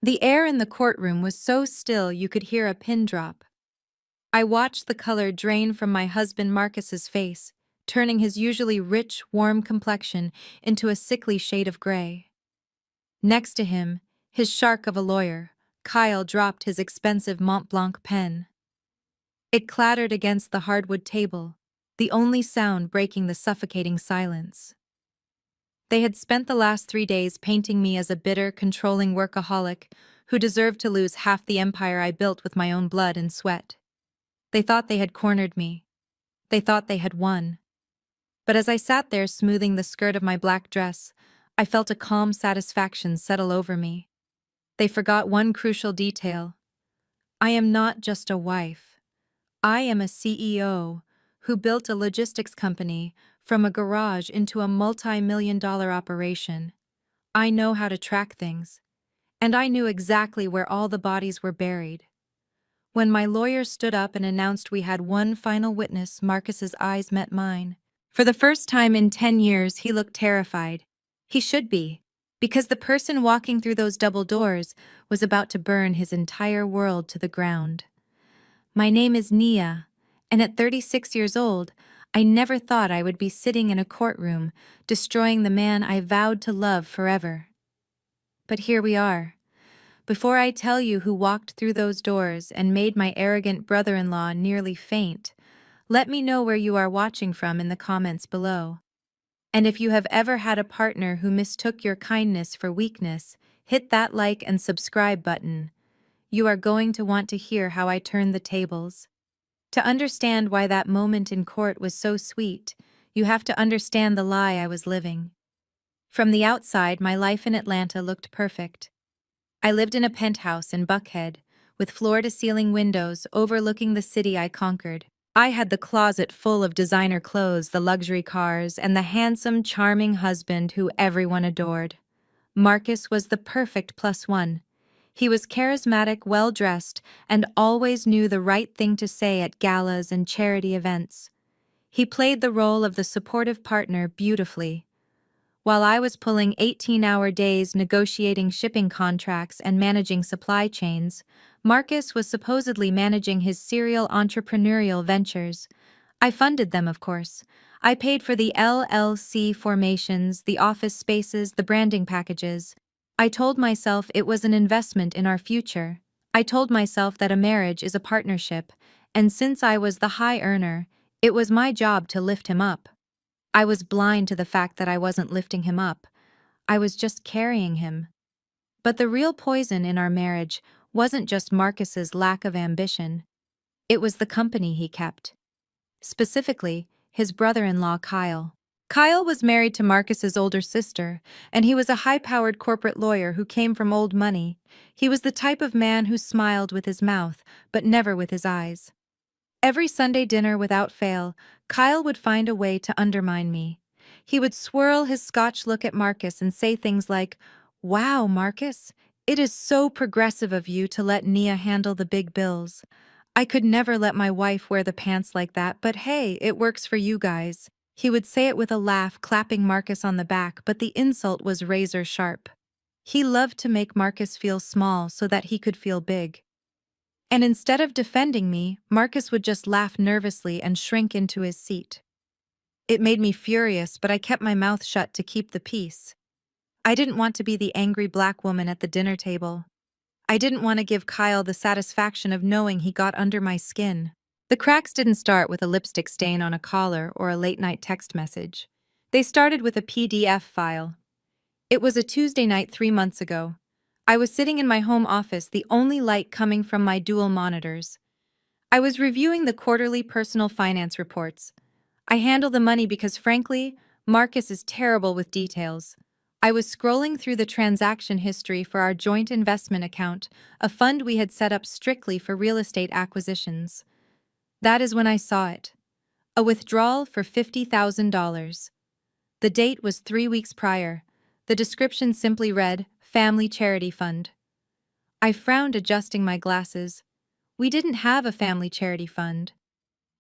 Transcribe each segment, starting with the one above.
The air in the courtroom was so still you could hear a pin drop. I watched the color drain from my husband Marcus's face, turning his usually rich, warm complexion into a sickly shade of gray. Next to him, his shark of a lawyer, Kyle dropped his expensive Mont Blanc pen. It clattered against the hardwood table, the only sound breaking the suffocating silence. They had spent the last 3 days painting me as a bitter, controlling workaholic who deserved to lose half the empire I built with my own blood and sweat. They thought they had cornered me. They thought they had won. But as I sat there smoothing the skirt of my black dress, I felt a calm satisfaction settle over me. They forgot one crucial detail. I am not just a wife. I am a CEO who built a logistics company from a garage into a multi-million-dollar operation. I know how to track things, and I knew exactly where all the bodies were buried. When my lawyer stood up and announced we had one final witness, Marcus's eyes met mine. For the first time in 10 years, he looked terrified. He should be, because the person walking through those double doors was about to burn his entire world to the ground. My name is Nia, and at 36 years old, I never thought I would be sitting in a courtroom, destroying the man I vowed to love forever. But here we are. Before I tell you who walked through those doors and made my arrogant brother-in-law nearly faint, let me know where you are watching from in the comments below. And if you have ever had a partner who mistook your kindness for weakness, hit that like and subscribe button. You are going to want to hear how I turned the tables. To understand why that moment in court was so sweet, you have to understand the lie I was living. From the outside, my life in Atlanta looked perfect. I lived in a penthouse in Buckhead, with floor-to-ceiling windows overlooking the city I conquered. I had the closet full of designer clothes, the luxury cars, and the handsome, charming husband who everyone adored. Marcus was the perfect +1. He was charismatic, well-dressed, and always knew the right thing to say at galas and charity events. He played the role of the supportive partner beautifully. While I was pulling 18-hour days negotiating shipping contracts and managing supply chains, Marcus was supposedly managing his serial entrepreneurial ventures. I funded them, of course. I paid for the LLC formations, the office spaces, the branding packages. I told myself it was an investment in our future. I told myself that a marriage is a partnership, and since I was the high earner, it was my job to lift him up. I was blind to the fact that I wasn't lifting him up. I was just carrying him. But the real poison in our marriage wasn't just Marcus's lack of ambition. It was the company he kept. Specifically, his brother-in-law Kyle. Kyle was married to Marcus's older sister, and he was a high-powered corporate lawyer who came from old money. He was the type of man who smiled with his mouth, but never with his eyes. Every Sunday dinner without fail, Kyle would find a way to undermine me. He would swirl his Scotch look at Marcus and say things like, "Wow, Marcus, it is so progressive of you to let Nia handle the big bills. I could never let my wife wear the pants like that, but hey, it works for you guys." He would say it with a laugh, clapping Marcus on the back, but the insult was razor sharp. He loved to make Marcus feel small so that he could feel big. And instead of defending me, Marcus would just laugh nervously and shrink into his seat. It made me furious, but I kept my mouth shut to keep the peace. I didn't want to be the angry black woman at the dinner table. I didn't want to give Kyle the satisfaction of knowing he got under my skin. The cracks didn't start with a lipstick stain on a collar or a late-night text message. They started with a PDF file. It was a Tuesday night 3 months ago. I was sitting in my home office, the only light coming from my dual monitors. I was reviewing the quarterly personal finance reports. I handle the money because, frankly, Marcus is terrible with details. I was scrolling through the transaction history for our joint investment account, a fund we had set up strictly for real estate acquisitions. That is when I saw it. A withdrawal for $50,000. The date was 3 weeks prior. The description simply read, "Family Charity Fund." I frowned, adjusting my glasses. We didn't have a family charity fund.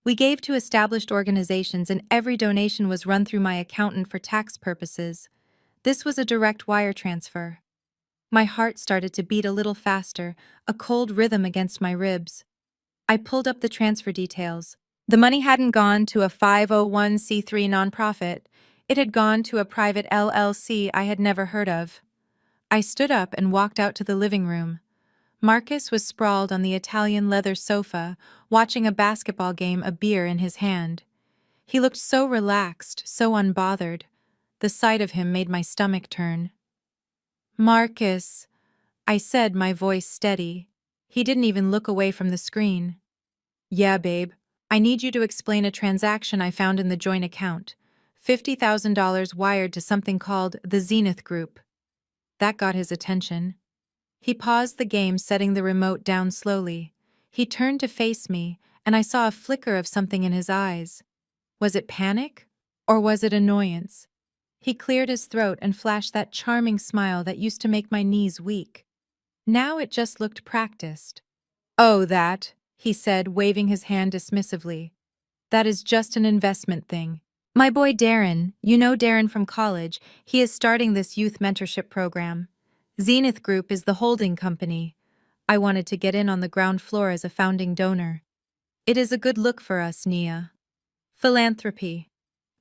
We gave to established organizations, and every donation was run through my accountant for tax purposes. This was a direct wire transfer. My heart started to beat a little faster, a cold rhythm against my ribs. I pulled up the transfer details. The money hadn't gone to a 501c3 nonprofit. It had gone to a private LLC I had never heard of. I stood up and walked out to the living room. Marcus was sprawled on the Italian leather sofa, watching a basketball game, a beer in his hand. He looked so relaxed, so unbothered. The sight of him made my stomach turn. "Marcus," I said, my voice steady. He didn't even look away from the screen. "Yeah, babe. I need you to explain a transaction I found in the joint account. $50,000 wired to something called the Zenith Group." That got his attention. He paused the game, setting the remote down slowly. He turned to face me, and I saw a flicker of something in his eyes. Was it panic? Or was it annoyance? He cleared his throat and flashed that charming smile that used to make my knees weak. Now it just looked practiced. "Oh, that," he said, waving his hand dismissively. "That is just an investment thing. My boy Darren, you know Darren from college, he is starting this youth mentorship program. Zenith Group is the holding company. I wanted to get in on the ground floor as a founding donor. It is a good look for us, Nia." "Philanthropy."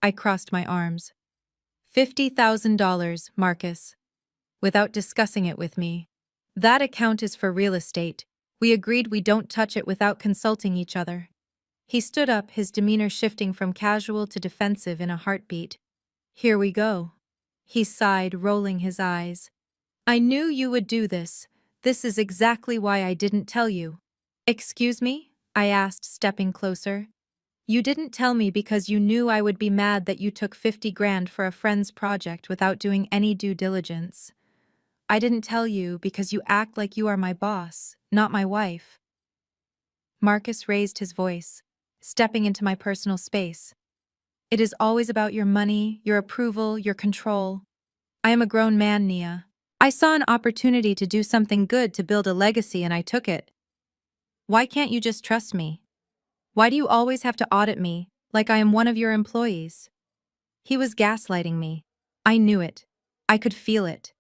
I crossed my arms. $50,000, Marcus. Without discussing it with me. "That account is for real estate. We agreed we don't touch it without consulting each other." He stood up, his demeanor shifting from casual to defensive in a heartbeat. "Here we go." He sighed, rolling his eyes. "I knew you would do this. This is exactly why I didn't tell you." "Excuse me?" I asked, stepping closer. "You didn't tell me because you knew I would be mad that you took 50 grand for a friend's project without doing any due diligence. I didn't tell you because you act like you are my boss, not my wife." Marcus raised his voice, stepping into my personal space. "It is always about your money, your approval, your control. I am a grown man, Nia. I saw an opportunity to do something good to build a legacy and I took it. Why can't you just trust me? Why do you always have to audit me, like I am one of your employees?" He was gaslighting me. I knew it. I could feel it.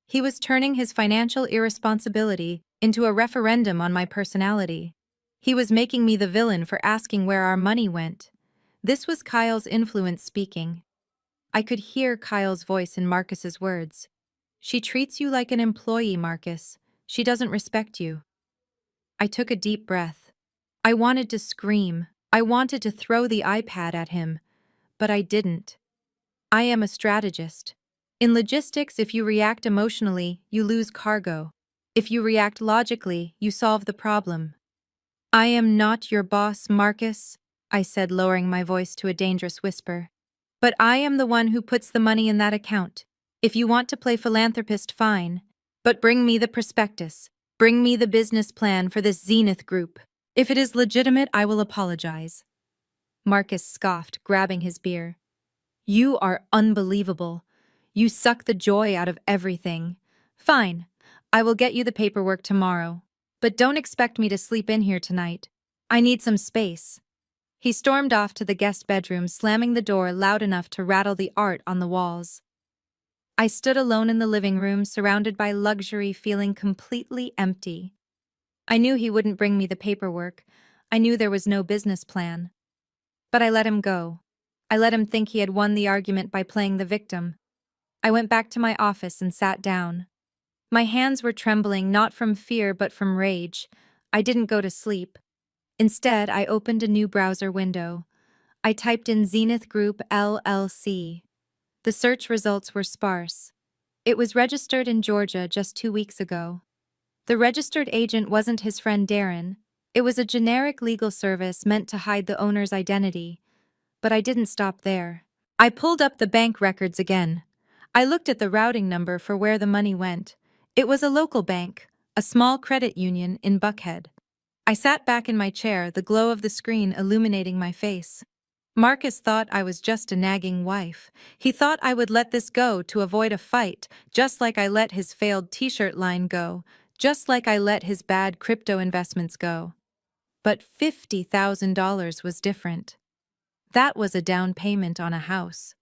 He was turning his financial irresponsibility into a referendum on my personality. He was making me the villain for asking where our money went. This was Kyle's influence speaking. I could hear Kyle's voice in Marcus's words. "She treats you like an employee, Marcus. She doesn't respect you." I took a deep breath. I wanted to scream. I wanted to throw the iPad at him. But I didn't. I am a strategist. In logistics, if you react emotionally, you lose cargo. If you react logically, you solve the problem. "I am not your boss, Marcus," I said, lowering my voice to a dangerous whisper. "But I am the one who puts the money in that account. If you want to play philanthropist, fine. But bring me the prospectus. Bring me the business plan for this Zenith Group. If it is legitimate, I will apologize." Marcus scoffed, grabbing his beer. "You are unbelievable. You suck the joy out of everything. Fine, I will get you the paperwork tomorrow. But don't expect me to sleep in here tonight. I need some space." He stormed off to the guest bedroom, slamming the door loud enough to rattle the art on the walls. I stood alone in the living room, surrounded by luxury, feeling completely empty. I knew he wouldn't bring me the paperwork. I knew there was no business plan. But I let him go. I let him think he had won the argument by playing the victim. I went back to my office and sat down. My hands were trembling, not from fear but from rage. I didn't go to sleep. Instead, I opened a new browser window. I typed in Zenith Group LLC. The search results were sparse. It was registered in Georgia just 2 weeks ago. The registered agent wasn't his friend Darren. It was a generic legal service meant to hide the owner's identity. But I didn't stop there. I pulled up the bank records again. I looked at the routing number for where the money went. It was a local bank, a small credit union in Buckhead. I sat back in my chair, the glow of the screen illuminating my face. Marcus thought I was just a nagging wife. He thought I would let this go to avoid a fight, just like I let his failed t-shirt line go, just like I let his bad crypto investments go. But $50,000 was different. That was a down payment on a house.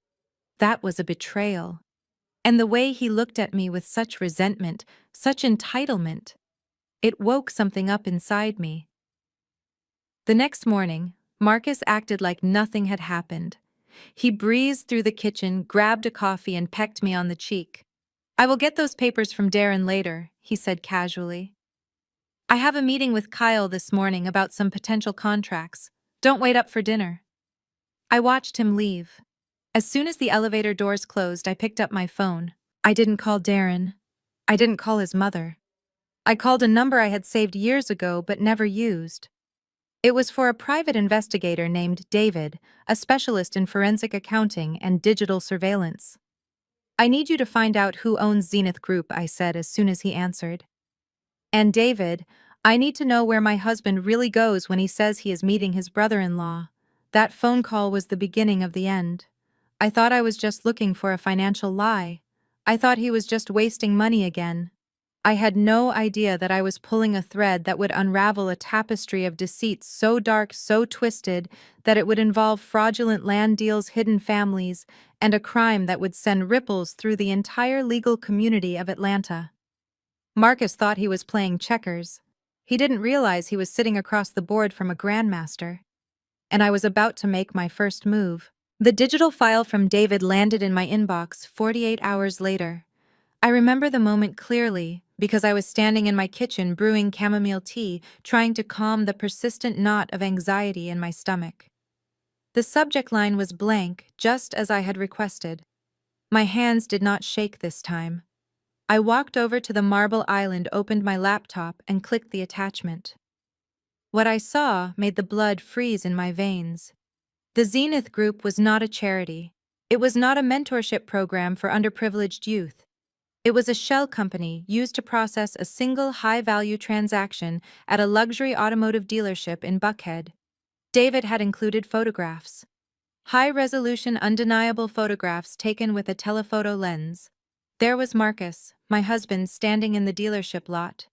That was a betrayal. And the way he looked at me with such resentment, such entitlement, it woke something up inside me. The next morning, Marcus acted like nothing had happened. He breezed through the kitchen, grabbed a coffee, and pecked me on the cheek. "I will get those papers from Darren later," he said casually. "I have a meeting with Kyle this morning about some potential contracts. Don't wait up for dinner." I watched him leave. As soon as the elevator doors closed, I picked up my phone. I didn't call Darren. I didn't call his mother. I called a number I had saved years ago but never used. It was for a private investigator named David, a specialist in forensic accounting and digital surveillance. "I need you to find out who owns Zenith Group," I said as soon as he answered. "And David, I need to know where my husband really goes when he says he is meeting his brother-in-law." That phone call was the beginning of the end. I thought I was just looking for a financial lie. I thought he was just wasting money again. I had no idea that I was pulling a thread that would unravel a tapestry of deceit so dark, so twisted, that it would involve fraudulent land deals, hidden families, and a crime that would send ripples through the entire legal community of Atlanta. Marcus thought he was playing checkers. He didn't realize he was sitting across the board from a grandmaster. And I was about to make my first move. The digital file from David landed in my inbox 48 hours later. I remember the moment clearly because I was standing in my kitchen brewing chamomile tea, trying to calm the persistent knot of anxiety in my stomach. The subject line was blank, just as I had requested. My hands did not shake this time. I walked over to the marble island, opened my laptop, and clicked the attachment. What I saw made the blood freeze in my veins. The Zenith Group was not a charity. It was not a mentorship program for underprivileged youth. It was a shell company used to process a single high-value transaction at a luxury automotive dealership in Buckhead. David had included photographs. High-resolution, undeniable photographs taken with a telephoto lens. There was Marcus, my husband, standing in the dealership lot.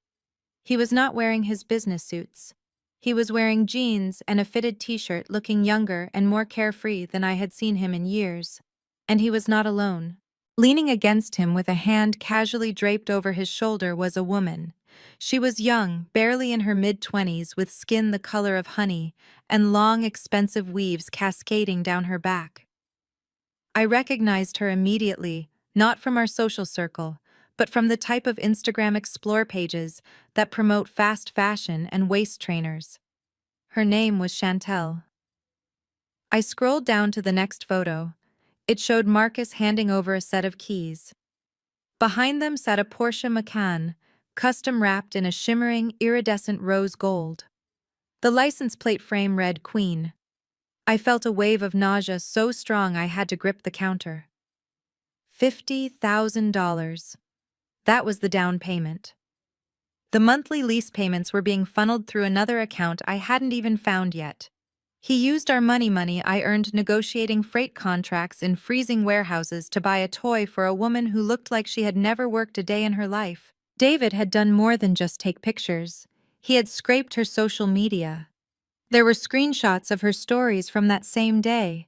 He was not wearing his business suits. He was wearing jeans and a fitted t-shirt, looking younger and more carefree than I had seen him in years. And he was not alone. Leaning against him with a hand casually draped over his shoulder was a woman. She was young, barely in her mid-20s, with skin the color of honey and long, expensive weaves cascading down her back. I recognized her immediately, not from our social circle, but from the type of Instagram explore pages that promote fast fashion and waist trainers. Her name was Chantel. I scrolled down to the next photo. It showed Marcus handing over a set of keys. Behind them sat a Porsche Macan, custom wrapped in a shimmering, iridescent rose gold. The license plate frame read Queen. I felt a wave of nausea so strong I had to grip the counter. $50,000. That was the down payment. The monthly lease payments were being funneled through another account I hadn't even found yet. He used our money I earned negotiating freight contracts in freezing warehouses to buy a toy for a woman who looked like she had never worked a day in her life. David had done more than just take pictures. He had scraped her social media. There were screenshots of her stories from that same day.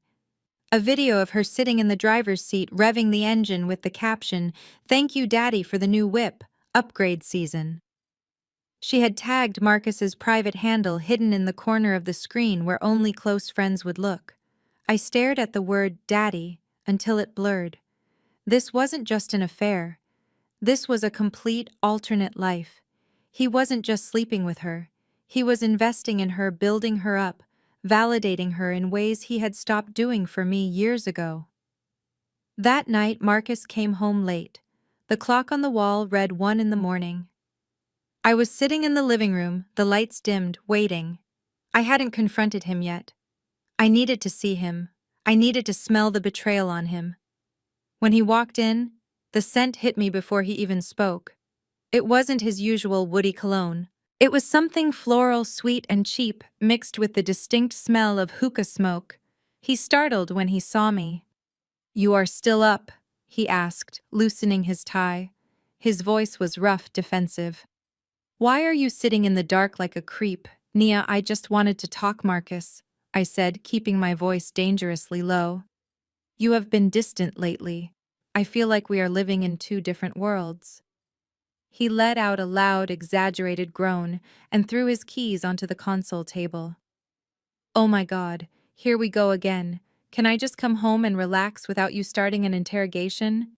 A video of her sitting in the driver's seat revving the engine with the caption, "Thank you, Daddy, for the new whip, upgrade season." She had tagged Marcus's private handle hidden in the corner of the screen where only close friends would look. I stared at the word Daddy until it blurred. This wasn't just an affair. This was a complete alternate life. He wasn't just sleeping with her. He was investing in her, building her up, validating her in ways he had stopped doing for me years ago. That night, Marcus came home late. The clock on the wall read 1 in the morning. I was sitting in the living room, the lights dimmed, waiting. I hadn't confronted him yet. I needed to see him. I needed to smell the betrayal on him. When he walked in, the scent hit me before he even spoke. It wasn't his usual woody cologne. It was something floral, sweet, and cheap, mixed with the distinct smell of hookah smoke. He startled when he saw me. "You are still up?" he asked, loosening his tie. His voice was rough, defensive. "Why are you sitting in the dark like a creep?" "Nia, I just wanted to talk, Marcus," I said, keeping my voice dangerously low. "You have been distant lately." I feel like we are living in two different worlds. He let out a loud, exaggerated groan and threw his keys onto the console table. Oh my God, here we go again. Can I just come home and relax without you starting an interrogation?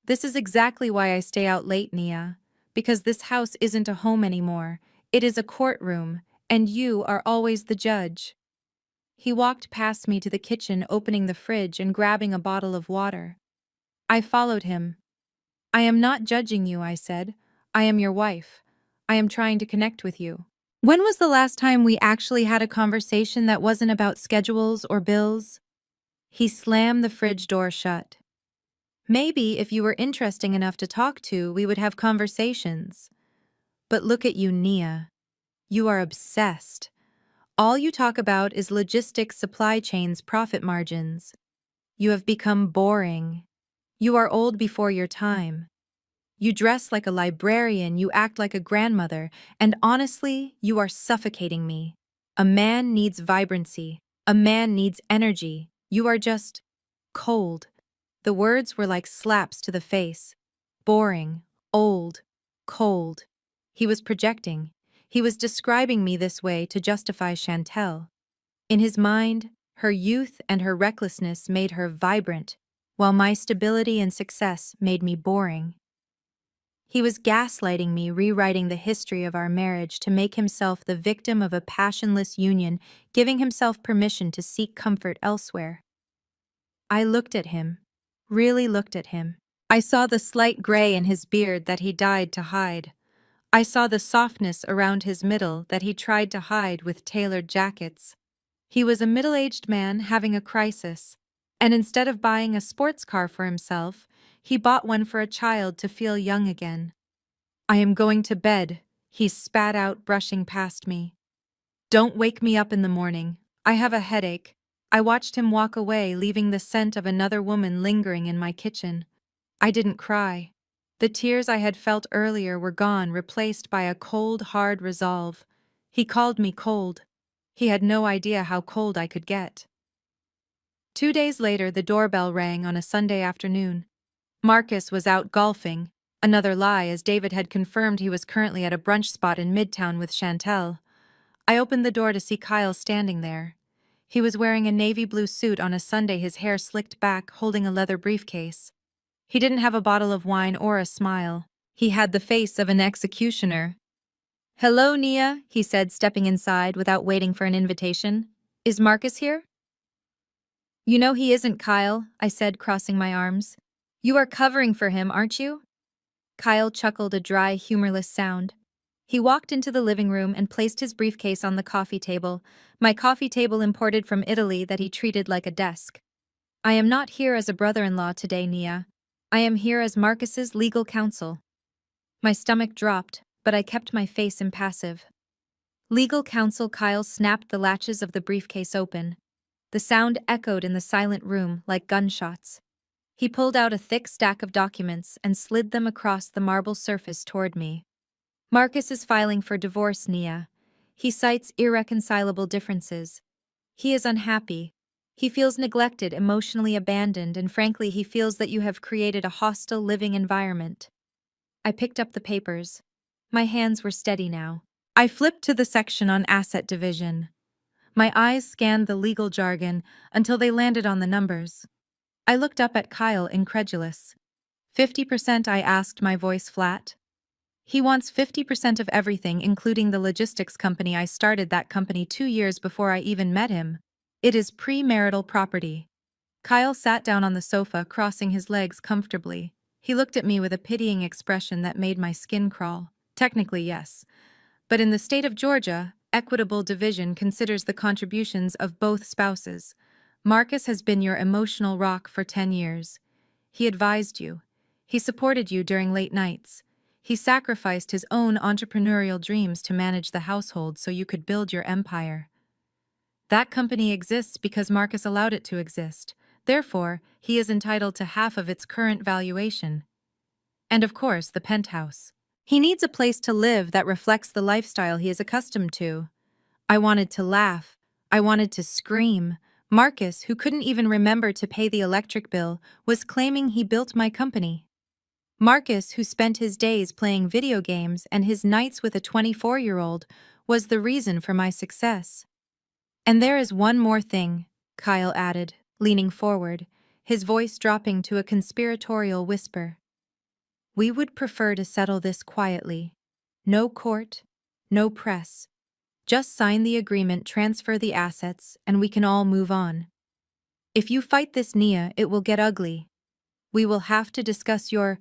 This is exactly why I stay out late, Nia. Because this house isn't a home anymore. It is a courtroom, and you are always the judge. He walked past me to the kitchen, opening the fridge and grabbing a bottle of water. I followed him. I am not judging you, I said. I am your wife. I am trying to connect with you. When was the last time we actually had a conversation that wasn't about schedules or bills? He slammed the fridge door shut. Maybe if you were interesting enough to talk to, we would have conversations. But look at you, Nia. You are obsessed. All you talk about is logistics, supply chains, profit margins. You have become boring. You are old before your time. You dress like a librarian, you act like a grandmother, and honestly, you are suffocating me. A man needs vibrancy. A man needs energy. You are just cold. The words were like slaps to the face. Boring, old, cold. He was projecting. He was describing me this way to justify Chantel. In his mind, her youth and her recklessness made her vibrant, while my stability and success made me boring. He was gaslighting me, rewriting the history of our marriage to make himself the victim of a passionless union, giving himself permission to seek comfort elsewhere. I looked at him, really looked at him. I saw the slight gray in his beard that he died to hide. I saw the softness around his middle that he tried to hide with tailored jackets. He was a middle-aged man having a crisis, and instead of buying a sports car for himself, he bought one for a child to feel young again. I am going to bed, he spat out, brushing past me. Don't wake me up in the morning. I have a headache. I watched him walk away, leaving the scent of another woman lingering in my kitchen. I didn't cry. The tears I had felt earlier were gone, replaced by a cold, hard resolve. He called me cold. He had no idea how cold I could get. 2 days later, the doorbell rang on a Sunday afternoon. Marcus was out golfing. Another lie, as David had confirmed he was currently at a brunch spot in Midtown with Chantel. I opened the door to see Kyle standing there. He was wearing a navy blue suit on a Sunday, his hair slicked back, holding a leather briefcase. He didn't have a bottle of wine or a smile. He had the face of an executioner. "Hello, Nia," he said, stepping inside without waiting for an invitation. "Is Marcus here?" "You know he isn't, Kyle," I said, crossing my arms. "You are covering for him, aren't you?" Kyle chuckled, a dry, humorless sound. He walked into the living room and placed his briefcase on the coffee table, my coffee table imported from Italy that he treated like a desk. "I am not here as a brother-in-law today, Nia. I am here as Marcus's legal counsel." My stomach dropped, but I kept my face impassive. "Legal counsel." Kyle snapped the latches of the briefcase open. The sound echoed in the silent room like gunshots. He pulled out a thick stack of documents and slid them across the marble surface toward me. "Marcus is filing for divorce, Nia. He cites irreconcilable differences. He is unhappy. He feels neglected, emotionally abandoned, and frankly, he feels that you have created a hostile living environment." I picked up the papers. My hands were steady now. I flipped to the section on asset division. My eyes scanned the legal jargon until they landed on the numbers. I looked up at Kyle, incredulous. 50%, I asked, my voice flat. "He wants 50% of everything, including the logistics company. I started that company 2 years before I even met him. It is premarital property." Kyle sat down on the sofa, crossing his legs comfortably. He looked at me with a pitying expression that made my skin crawl. "Technically, yes. But in the state of Georgia, equitable division considers the contributions of both spouses. Marcus has been your emotional rock for 10 years. He advised you. He supported you during late nights. He sacrificed his own entrepreneurial dreams to manage the household so you could build your empire. That company exists because Marcus allowed it to exist. Therefore, he is entitled to half of its current valuation. And of course, the penthouse. He needs a place to live that reflects the lifestyle he is accustomed to." I wanted to laugh. I wanted to scream, Marcus, who couldn't even remember to pay the electric bill, was claiming he built my company. Marcus, who spent his days playing video games and his nights with a 24-year-old, was the reason for my success. And there is one more thing, Kyle added, leaning forward, his voice dropping to a conspiratorial whisper. We would prefer to settle this quietly. No court, no press. Just sign the agreement, transfer the assets, and we can all move on. If you fight this, Nia, it will get ugly. We will have to discuss your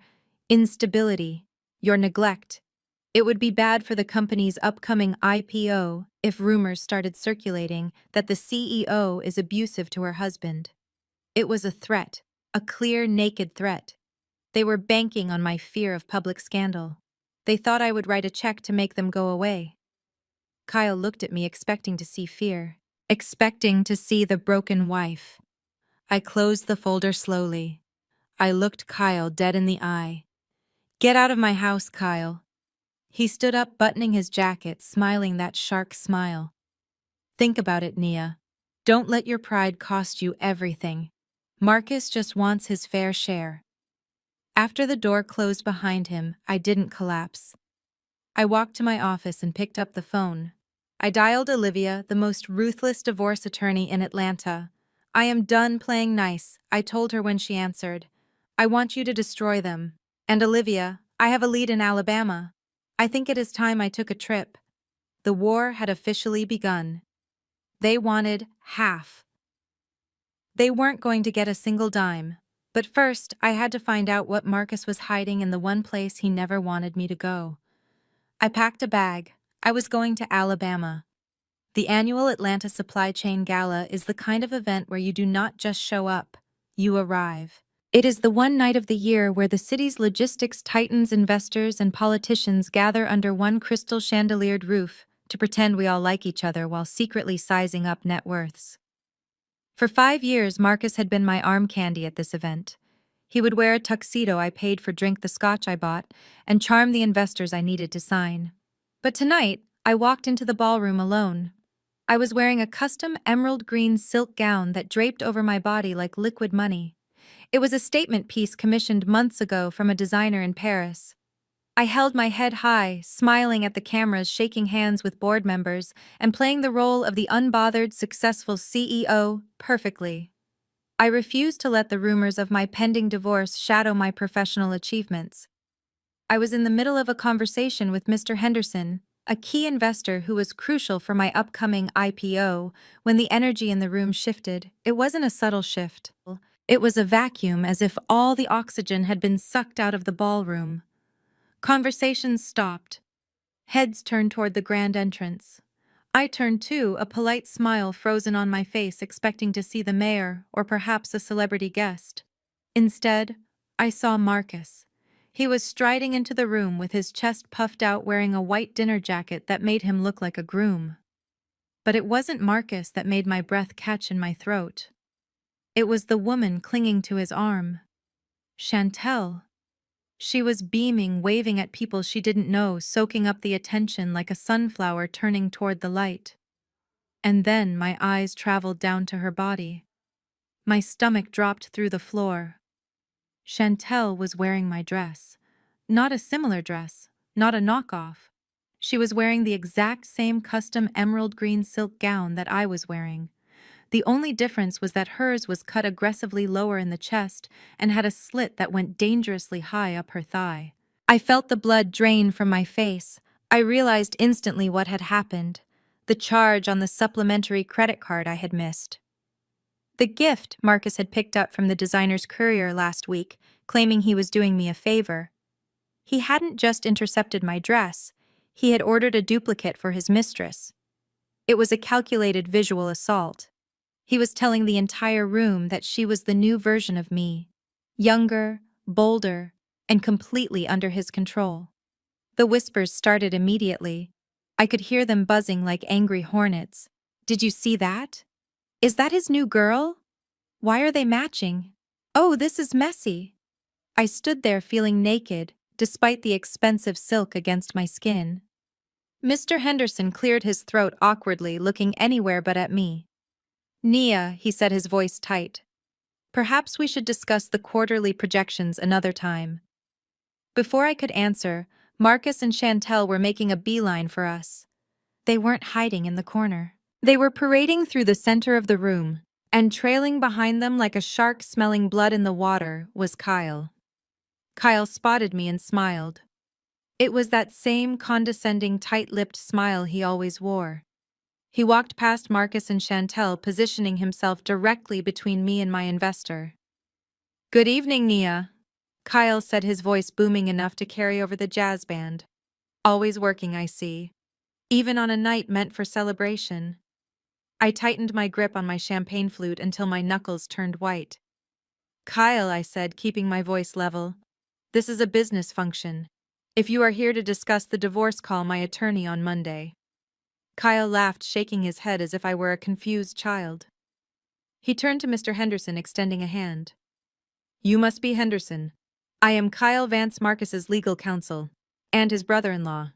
instability, your neglect. It would be bad for the company's upcoming IPO if rumors started circulating that the CEO is abusive to her husband. It was a threat, a clear, naked threat. They were banking on my fear of public scandal. They thought I would write a check to make them go away. Kyle looked at me expecting to see fear, expecting to see the broken wife. I closed the folder slowly. I looked Kyle dead in the eye. Get out of my house, Kyle. He stood up, buttoning his jacket, smiling that shark smile. Think about it, Nia. Don't let your pride cost you everything. Marcus just wants his fair share. After the door closed behind him, I didn't collapse. I walked to my office and picked up the phone. I dialed Olivia, the most ruthless divorce attorney in Atlanta. I am done playing nice, I told her when she answered. I want you to destroy them. And Olivia, I have a lead in Alabama. I think it is time I took a trip. The war had officially begun. They wanted half. They weren't going to get a single dime. But first, I had to find out what Marcus was hiding in the one place he never wanted me to go. I packed a bag. I was going to Alabama. The annual Atlanta Supply Chain Gala is the kind of event where you do not just show up, you arrive. It is the one night of the year where the city's logistics titans, investors, and politicians gather under one crystal chandeliered roof to pretend we all like each other while secretly sizing up net worths. For 5 years, Marcus had been my arm candy at this event. He would wear a tuxedo I paid for, drink the scotch I bought, and charm the investors I needed to sign. But tonight, I walked into the ballroom alone. I was wearing a custom emerald green silk gown that draped over my body like liquid money. It was a statement piece commissioned months ago from a designer in Paris. I held my head high, smiling at the cameras, shaking hands with board members, and playing the role of the unbothered, successful CEO perfectly. I refused to let the rumors of my pending divorce shadow my professional achievements. I was in the middle of a conversation with Mr. Henderson, a key investor who was crucial for my upcoming IPO, when the energy in the room shifted. It wasn't a subtle shift. It was a vacuum, as if all the oxygen had been sucked out of the ballroom. Conversations stopped. Heads turned toward the grand entrance. I turned too, a polite smile frozen on my face, expecting to see the mayor or perhaps a celebrity guest. Instead, I saw Marcus. He was striding into the room with his chest puffed out, wearing a white dinner jacket that made him look like a groom. But it wasn't Marcus that made my breath catch in my throat. It was the woman clinging to his arm. Chantel. She was beaming, waving at people she didn't know, soaking up the attention like a sunflower turning toward the light. And then my eyes traveled down to her body. My stomach dropped through the floor. Chantel was wearing my dress. Not a similar dress, not a knockoff. She was wearing the exact same custom emerald green silk gown that I was wearing. The only difference was that hers was cut aggressively lower in the chest and had a slit that went dangerously high up her thigh. I felt the blood drain from my face. I realized instantly what had happened, the charge on the supplementary credit card I had missed. The gift Marcus had picked up from the designer's courier last week, claiming he was doing me a favor. He hadn't just intercepted my dress, he had ordered a duplicate for his mistress. It was a calculated visual assault. He was telling the entire room that she was the new version of me, younger, bolder, and completely under his control. The whispers started immediately. I could hear them buzzing like angry hornets. Did you see that? Is that his new girl? Why are they matching? Oh, this is messy. I stood there feeling naked, despite the expensive silk against my skin. Mr. Henderson cleared his throat awkwardly, looking anywhere but at me. Nia, he said, his voice tight. Perhaps we should discuss the quarterly projections another time. Before I could answer, Marcus and Chantel were making a beeline for us. They weren't hiding in the corner. They were parading through the center of the room, and trailing behind them like a shark smelling blood in the water was Kyle. Kyle spotted me and smiled. It was that same condescending, tight-lipped smile he always wore. He walked past Marcus and Chantel, positioning himself directly between me and my investor. "Good evening, Nia," Kyle said, his voice booming enough to carry over the jazz band. "Always working, I see. Even on a night meant for celebration." I tightened my grip on my champagne flute until my knuckles turned white. "Kyle," I said, keeping my voice level, "this is a business function. If you are here to discuss the divorce, call my attorney on Monday." Kyle laughed, shaking his head as if I were a confused child. He turned to Mr. Henderson, extending a hand. "You must be Henderson. I am Kyle Vance, Marcus's legal counsel, and his brother-in-law.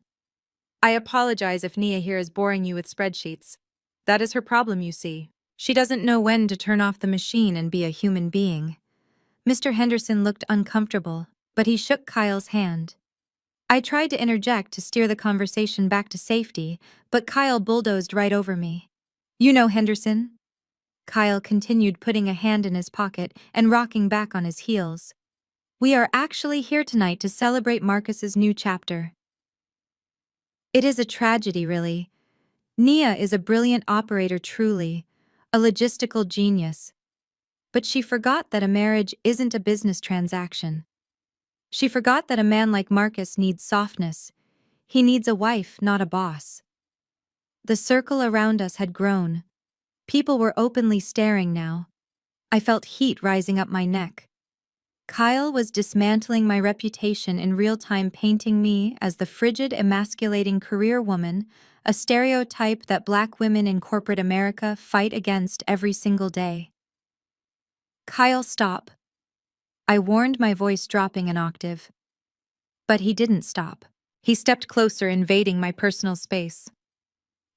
I apologize if Nia here is boring you with spreadsheets. That is her problem, you see. She doesn't know when to turn off the machine and be a human being." Mr. Henderson looked uncomfortable, but he shook Kyle's hand. I tried to interject to steer the conversation back to safety, but Kyle bulldozed right over me. "You know, Henderson," Kyle continued, putting a hand in his pocket and rocking back on his heels, "we are actually here tonight to celebrate Marcus's new chapter. It is a tragedy, really. Nia is a brilliant operator, truly, a logistical genius. But she forgot that a marriage isn't a business transaction. She forgot that a man like Marcus needs softness. He needs a wife, not a boss." The circle around us had grown. People were openly staring now. I felt heat rising up my neck. Kyle was dismantling my reputation in real time, painting me as the frigid, emasculating career woman, a stereotype that Black women in corporate America fight against every single day. "Kyle, stop," I warned, my voice dropping an octave. But he didn't stop. He stepped closer, invading my personal space.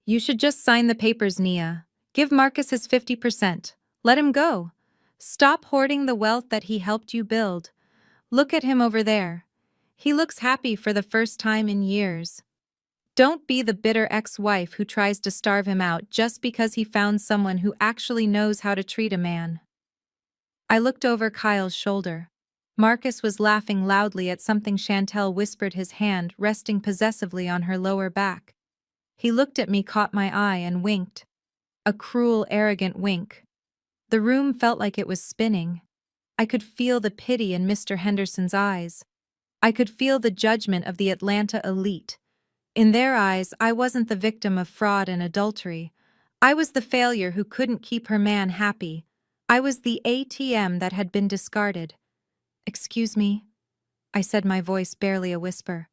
"You should just sign the papers, Nia. Give Marcus his 50%. Let him go. Stop hoarding the wealth that he helped you build. Look at him over there. He looks happy for the first time in years. Don't be the bitter ex-wife who tries to starve him out just because he found someone who actually knows how to treat a man." I looked over Kyle's shoulder. Marcus was laughing loudly at something Chantel whispered, his hand resting possessively on her lower back. He looked at me, caught my eye, and winked. A cruel, arrogant wink. The room felt like it was spinning. I could feel the pity in Mr. Henderson's eyes. I could feel the judgment of the Atlanta elite. In their eyes, I wasn't the victim of fraud and adultery. I was the failure who couldn't keep her man happy. I was the ATM that had been discarded. "Excuse me," I said, my voice barely a whisper.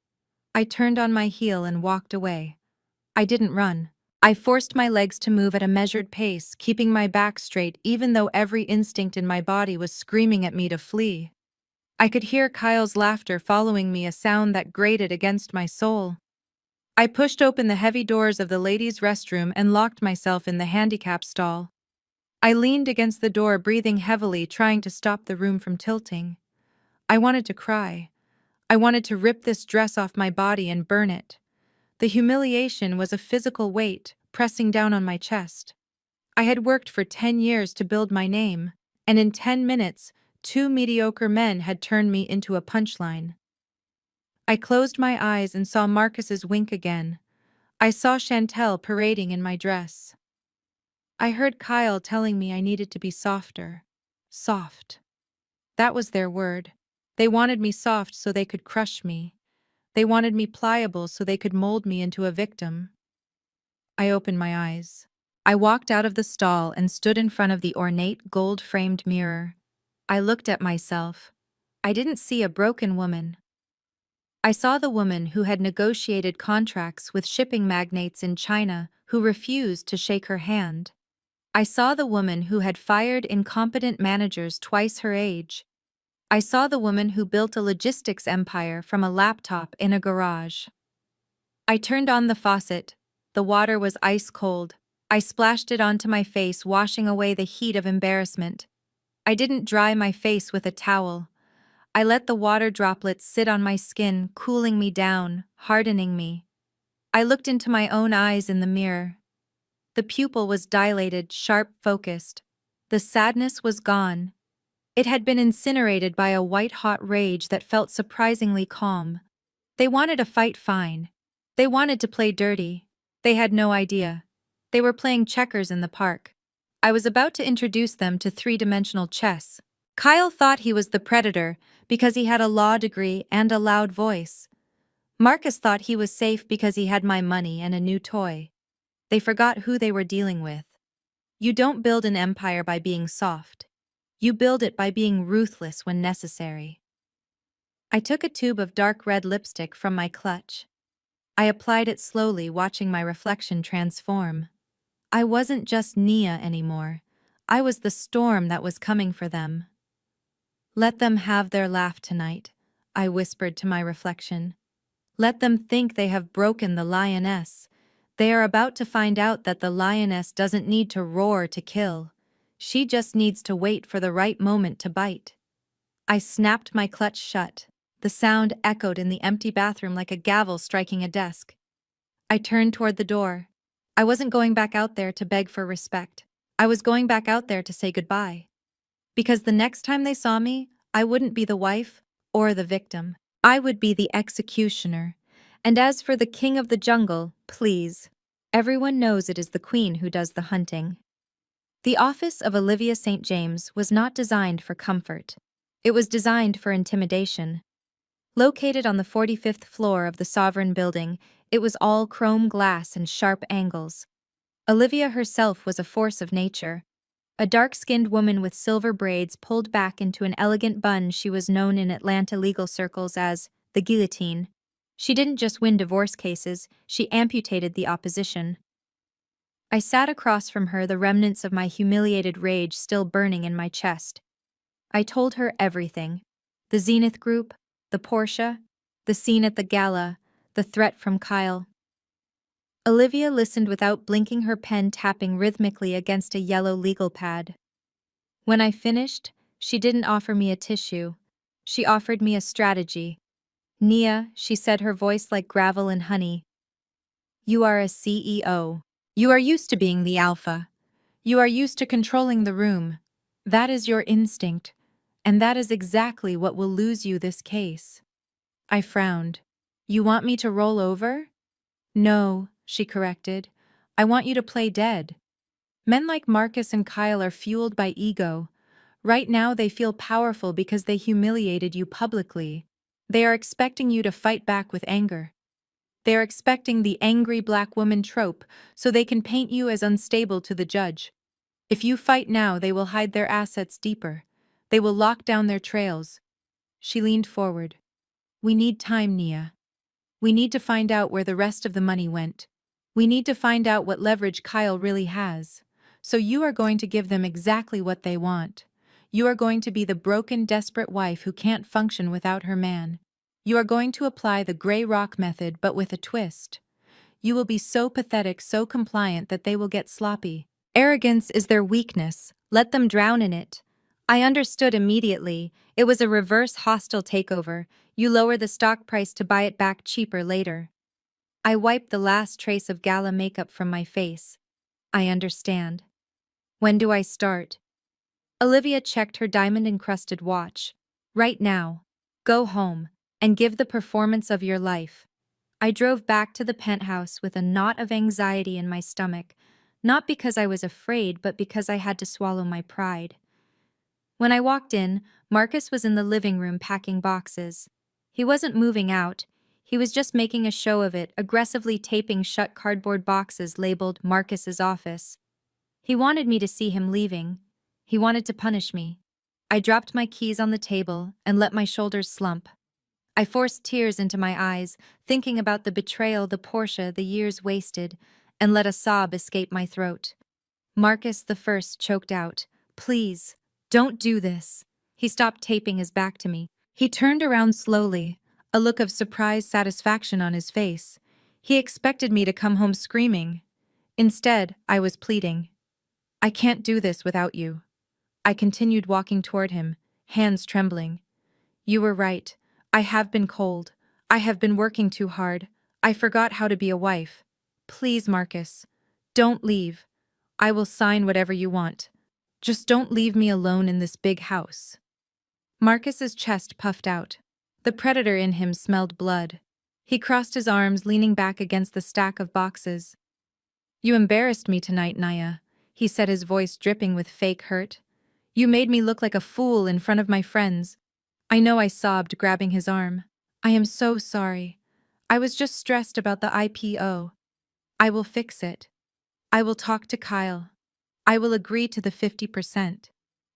I turned on my heel and walked away. I didn't run. I forced my legs to move at a measured pace, keeping my back straight even though every instinct in my body was screaming at me to flee. I could hear Kyle's laughter following me, a sound that grated against my soul. I pushed open the heavy doors of the ladies' restroom and locked myself in the handicap stall. I leaned against the door, breathing heavily, trying to stop the room from tilting. I wanted to cry. I wanted to rip this dress off my body and burn it. The humiliation was a physical weight pressing down on my chest. I had worked for 10 years to build my name, and in 10 minutes, 2 mediocre men had turned me into a punchline. I closed my eyes and saw Marcus's wink again. I saw Chantel parading in my dress. I heard Kyle telling me I needed to be softer. Soft. That was their word. They wanted me soft so they could crush me. They wanted me pliable so they could mold me into a victim. I opened my eyes. I walked out of the stall and stood in front of the ornate gold-framed mirror. I looked at myself. I didn't see a broken woman. I saw the woman who had negotiated contracts with shipping magnates in China who refused to shake her hand. I saw the woman who had fired incompetent managers twice her age. I saw the woman who built a logistics empire from a laptop in a garage. I turned on the faucet. The water was ice cold. I splashed it onto my face, washing away the heat of embarrassment. I didn't dry my face with a towel. I let the water droplets sit on my skin, cooling me down, hardening me. I looked into my own eyes in the mirror. The pupil was dilated, sharp-focused. The sadness was gone. It had been incinerated by a white-hot rage that felt surprisingly calm. They wanted to fight fine. They wanted to play dirty. They had no idea. They were playing checkers in the park. I was about to introduce them to three-dimensional chess. Kyle thought he was the predator because he had a law degree and a loud voice. Marcus thought he was safe because he had my money and a new toy. They forgot who they were dealing with. You don't build an empire by being soft. You build it by being ruthless when necessary. I took a tube of dark red lipstick from my clutch. I applied it slowly, watching my reflection transform. I wasn't just Nia anymore. I was the storm that was coming for them. Let them have their laugh tonight, I whispered to my reflection. Let them think they have broken the lioness. They are about to find out that the lioness doesn't need to roar to kill. She just needs to wait for the right moment to bite. I snapped my clutch shut. The sound echoed in the empty bathroom like a gavel striking a desk. I turned toward the door. I wasn't going back out there to beg for respect. I was going back out there to say goodbye. Because the next time they saw me, I wouldn't be the wife or the victim. I would be the executioner. And as for the king of the jungle, please. Everyone knows it is the queen who does the hunting. The office of Olivia St. James was not designed for comfort. It was designed for intimidation. Located on the 45th floor of the Sovereign Building, it was all chrome glass and sharp angles. Olivia herself was a force of nature. A dark-skinned woman with silver braids pulled back into an elegant bun, she was known in Atlanta legal circles as the guillotine. She didn't just win divorce cases, she amputated the opposition. I sat across from her, the remnants of my humiliated rage still burning in my chest. I told her everything. The Zenith Group, the Porsche, the scene at the gala, the threat from Kyle. Olivia listened without blinking, her pen tapping rhythmically against a yellow legal pad. When I finished, she didn't offer me a tissue. She offered me a strategy. Nia, she said, her voice like gravel and honey. You are a CEO. You are used to being the alpha. You are used to controlling the room. That is your instinct. And that is exactly what will lose you this case. I frowned. You want me to roll over? No, she corrected. I want you to play dead. Men like Marcus and Kyle are fueled by ego. Right now they feel powerful because they humiliated you publicly. They are expecting you to fight back with anger. They are expecting the angry black woman trope so they can paint you as unstable to the judge. If you fight now, they will hide their assets deeper. They will lock down their trails. She leaned forward. We need time, Nia. We need to find out where the rest of the money went. We need to find out what leverage Kyle really has. So you are going to give them exactly what they want. You are going to be the broken, desperate wife who can't function without her man. You are going to apply the gray rock method, but with a twist. You will be so pathetic, so compliant that they will get sloppy. Arrogance is their weakness. Let them drown in it. I understood immediately. It was a reverse hostile takeover. You lower the stock price to buy it back cheaper later. I wiped the last trace of gala makeup from my face. I understand. When do I start? Olivia checked her diamond-encrusted watch. Right now. Go home and give the performance of your life. I drove back to the penthouse with a knot of anxiety in my stomach, not because I was afraid, but because I had to swallow my pride. When I walked in, Marcus was in the living room packing boxes. He wasn't moving out. He was just making a show of it, aggressively taping shut cardboard boxes labeled Marcus's office. He wanted me to see him leaving. He wanted to punish me. I dropped my keys on the table and let my shoulders slump. I forced tears into my eyes, thinking about the betrayal, the Porsche, the years wasted, and let a sob escape my throat. Marcus the first choked out, "Please, don't do this." He stopped taping his back to me. He turned around slowly, a look of surprised satisfaction on his face. He expected me to come home screaming. Instead, I was pleading. I can't do this without you. I continued walking toward him, hands trembling. You were right. I have been cold. I have been working too hard. I forgot how to be a wife. Please, Marcus. Don't leave. I will sign whatever you want. Just don't leave me alone in this big house. Marcus's chest puffed out. The predator in him smelled blood. He crossed his arms, leaning back against the stack of boxes. You embarrassed me tonight, Naya, he said, his voice dripping with fake hurt. You made me look like a fool in front of my friends. I know, I sobbed, grabbing his arm. I am so sorry. I was just stressed about the IPO. I will fix it. I will talk to Kyle. I will agree to the 50%.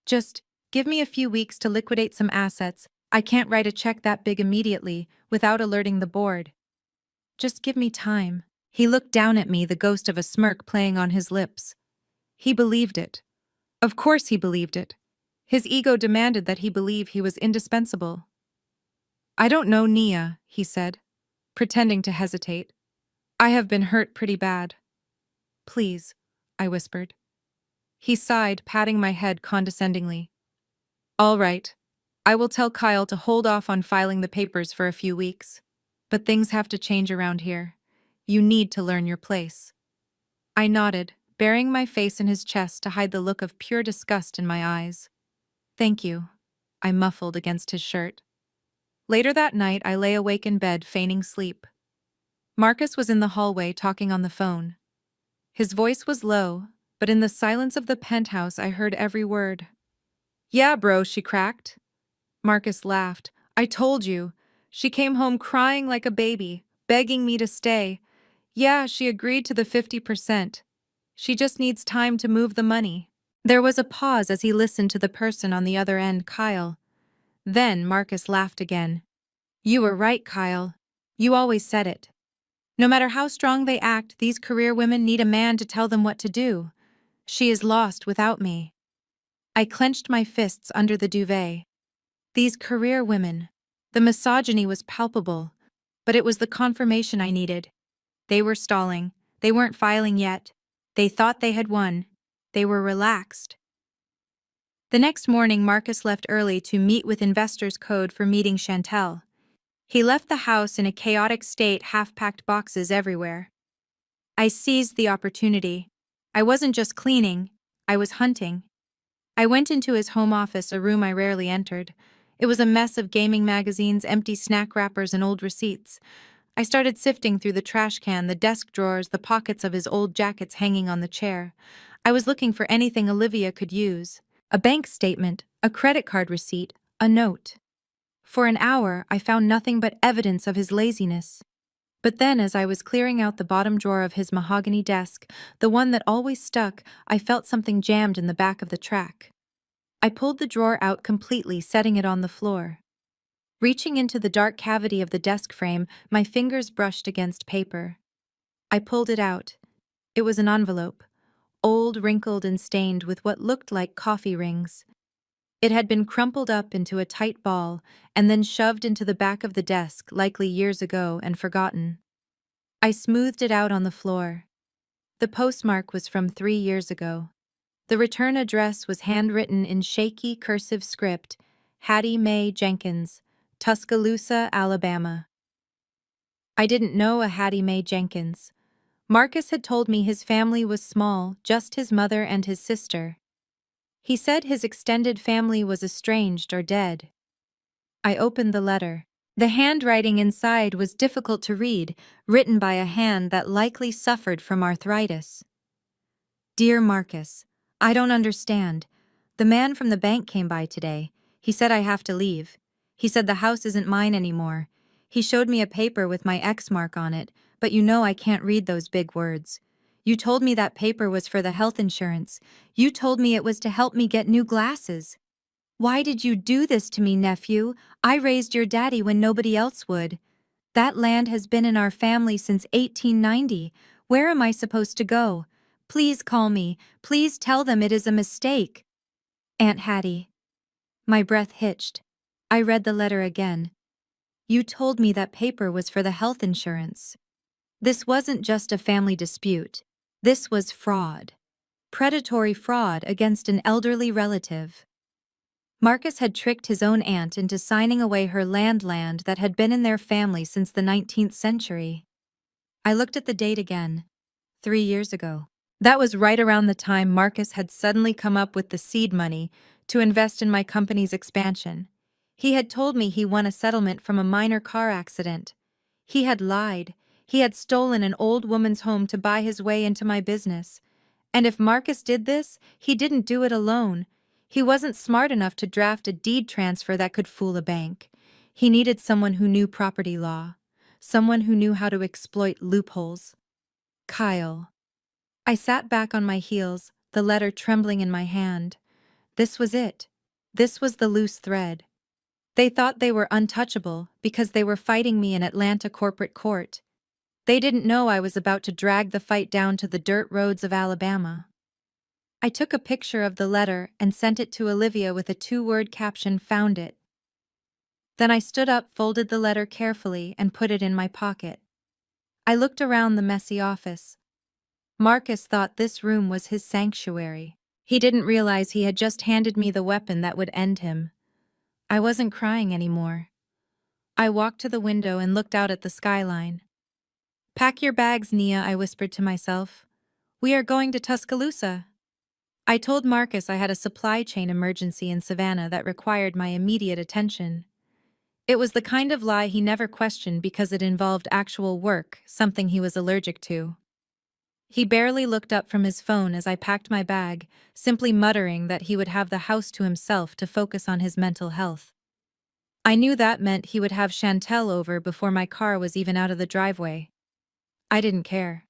Just give me a few weeks to liquidate some assets. I can't write a check that big immediately without alerting the board. Just give me time. He looked down at me, the ghost of a smirk playing on his lips. He believed it. Of course he believed it. His ego demanded that he believe he was indispensable. I don't know, Nia, he said, pretending to hesitate. I have been hurt pretty bad. Please, I whispered. He sighed, patting my head condescendingly. All right. I will tell Kyle to hold off on filing the papers for a few weeks. But things have to change around here. You need to learn your place. I nodded, burying my face in his chest to hide the look of pure disgust in my eyes. Thank you, I muffled against his shirt. Later that night, I lay awake in bed, feigning sleep. Marcus was in the hallway talking on the phone. His voice was low, but in the silence of the penthouse I heard every word. Yeah, bro, she cracked. Marcus laughed. I told you. She came home crying like a baby, begging me to stay. Yeah, she agreed to the 50%. She just needs time to move the money. There was a pause as he listened to the person on the other end, Kyle. Then Marcus laughed again. You were right, Kyle. You always said it. No matter how strong they act, these career women need a man to tell them what to do. She is lost without me. I clenched my fists under the duvet. These career women. The misogyny was palpable, but it was the confirmation I needed. They were stalling. They weren't filing yet. They thought they had won. They were relaxed. The next morning, Marcus left early to meet with Investors Code for meeting Chantel. He left the house in a chaotic state, half-packed boxes everywhere. I seized the opportunity. I wasn't just cleaning, I was hunting. I went into his home office, a room I rarely entered. It was a mess of gaming magazines, empty snack wrappers, and old receipts. I started sifting through the trash can, the desk drawers, the pockets of his old jackets hanging on the chair. I was looking for anything Olivia could use. A bank statement, a credit card receipt, a note. For an hour, I found nothing but evidence of his laziness. But then, as I was clearing out the bottom drawer of his mahogany desk, the one that always stuck, I felt something jammed in the back of the track. I pulled the drawer out completely, setting it on the floor. Reaching into the dark cavity of the desk frame, my fingers brushed against paper. I pulled it out. It was an envelope, old, wrinkled, and stained with what looked like coffee rings. It had been crumpled up into a tight ball and then shoved into the back of the desk, likely years ago, and forgotten. I smoothed it out on the floor. The postmark was from 3 years ago. The return address was handwritten in shaky cursive script, Hattie Mae Jenkins, Tuscaloosa, Alabama. I didn't know a Hattie Mae Jenkins. Marcus had told me his family was small, just his mother and his sister. He said his extended family was estranged or dead. I opened the letter. The handwriting inside was difficult to read, written by a hand that likely suffered from arthritis. Dear Marcus, I don't understand. The man from the bank came by today. He said I have to leave. He said the house isn't mine anymore. He showed me a paper with my X mark on it, but you know I can't read those big words. You told me that paper was for the health insurance. You told me it was to help me get new glasses. Why did you do this to me, nephew? I raised your daddy when nobody else would. That land has been in our family since 1890. Where am I supposed to go? Please call me. Please tell them it is a mistake. Aunt Hattie. My breath hitched. I read the letter again. You told me that paper was for the health insurance. This wasn't just a family dispute. This was fraud. Predatory fraud against an elderly relative. Marcus had tricked his own aunt into signing away her land that had been in their family since the 19th century. I looked at the date again. 3 years ago. That was right around the time Marcus had suddenly come up with the seed money to invest in my company's expansion. He had told me he won a settlement from a minor car accident. He had lied. He had stolen an old woman's home to buy his way into my business. And if Marcus did this, he didn't do it alone. He wasn't smart enough to draft a deed transfer that could fool a bank. He needed someone who knew property law, someone who knew how to exploit loopholes. Kyle. I sat back on my heels, the letter trembling in my hand. This was it. This was the loose thread. They thought they were untouchable because they were fighting me in Atlanta corporate court. They didn't know I was about to drag the fight down to the dirt roads of Alabama. I took a picture of the letter and sent it to Olivia with a 2-word caption, "Found it." Then I stood up, folded the letter carefully, and put it in my pocket. I looked around the messy office. Marcus thought this room was his sanctuary. He didn't realize he had just handed me the weapon that would end him. I wasn't crying anymore. I walked to the window and looked out at the skyline. "Pack your bags, Nia," I whispered to myself. "We are going to Tuscaloosa." I told Marcus I had a supply chain emergency in Savannah that required my immediate attention. It was the kind of lie he never questioned because it involved actual work, something he was allergic to. He barely looked up from his phone as I packed my bag, simply muttering that he would have the house to himself to focus on his mental health. I knew that meant he would have Chantel over before my car was even out of the driveway. I didn't care.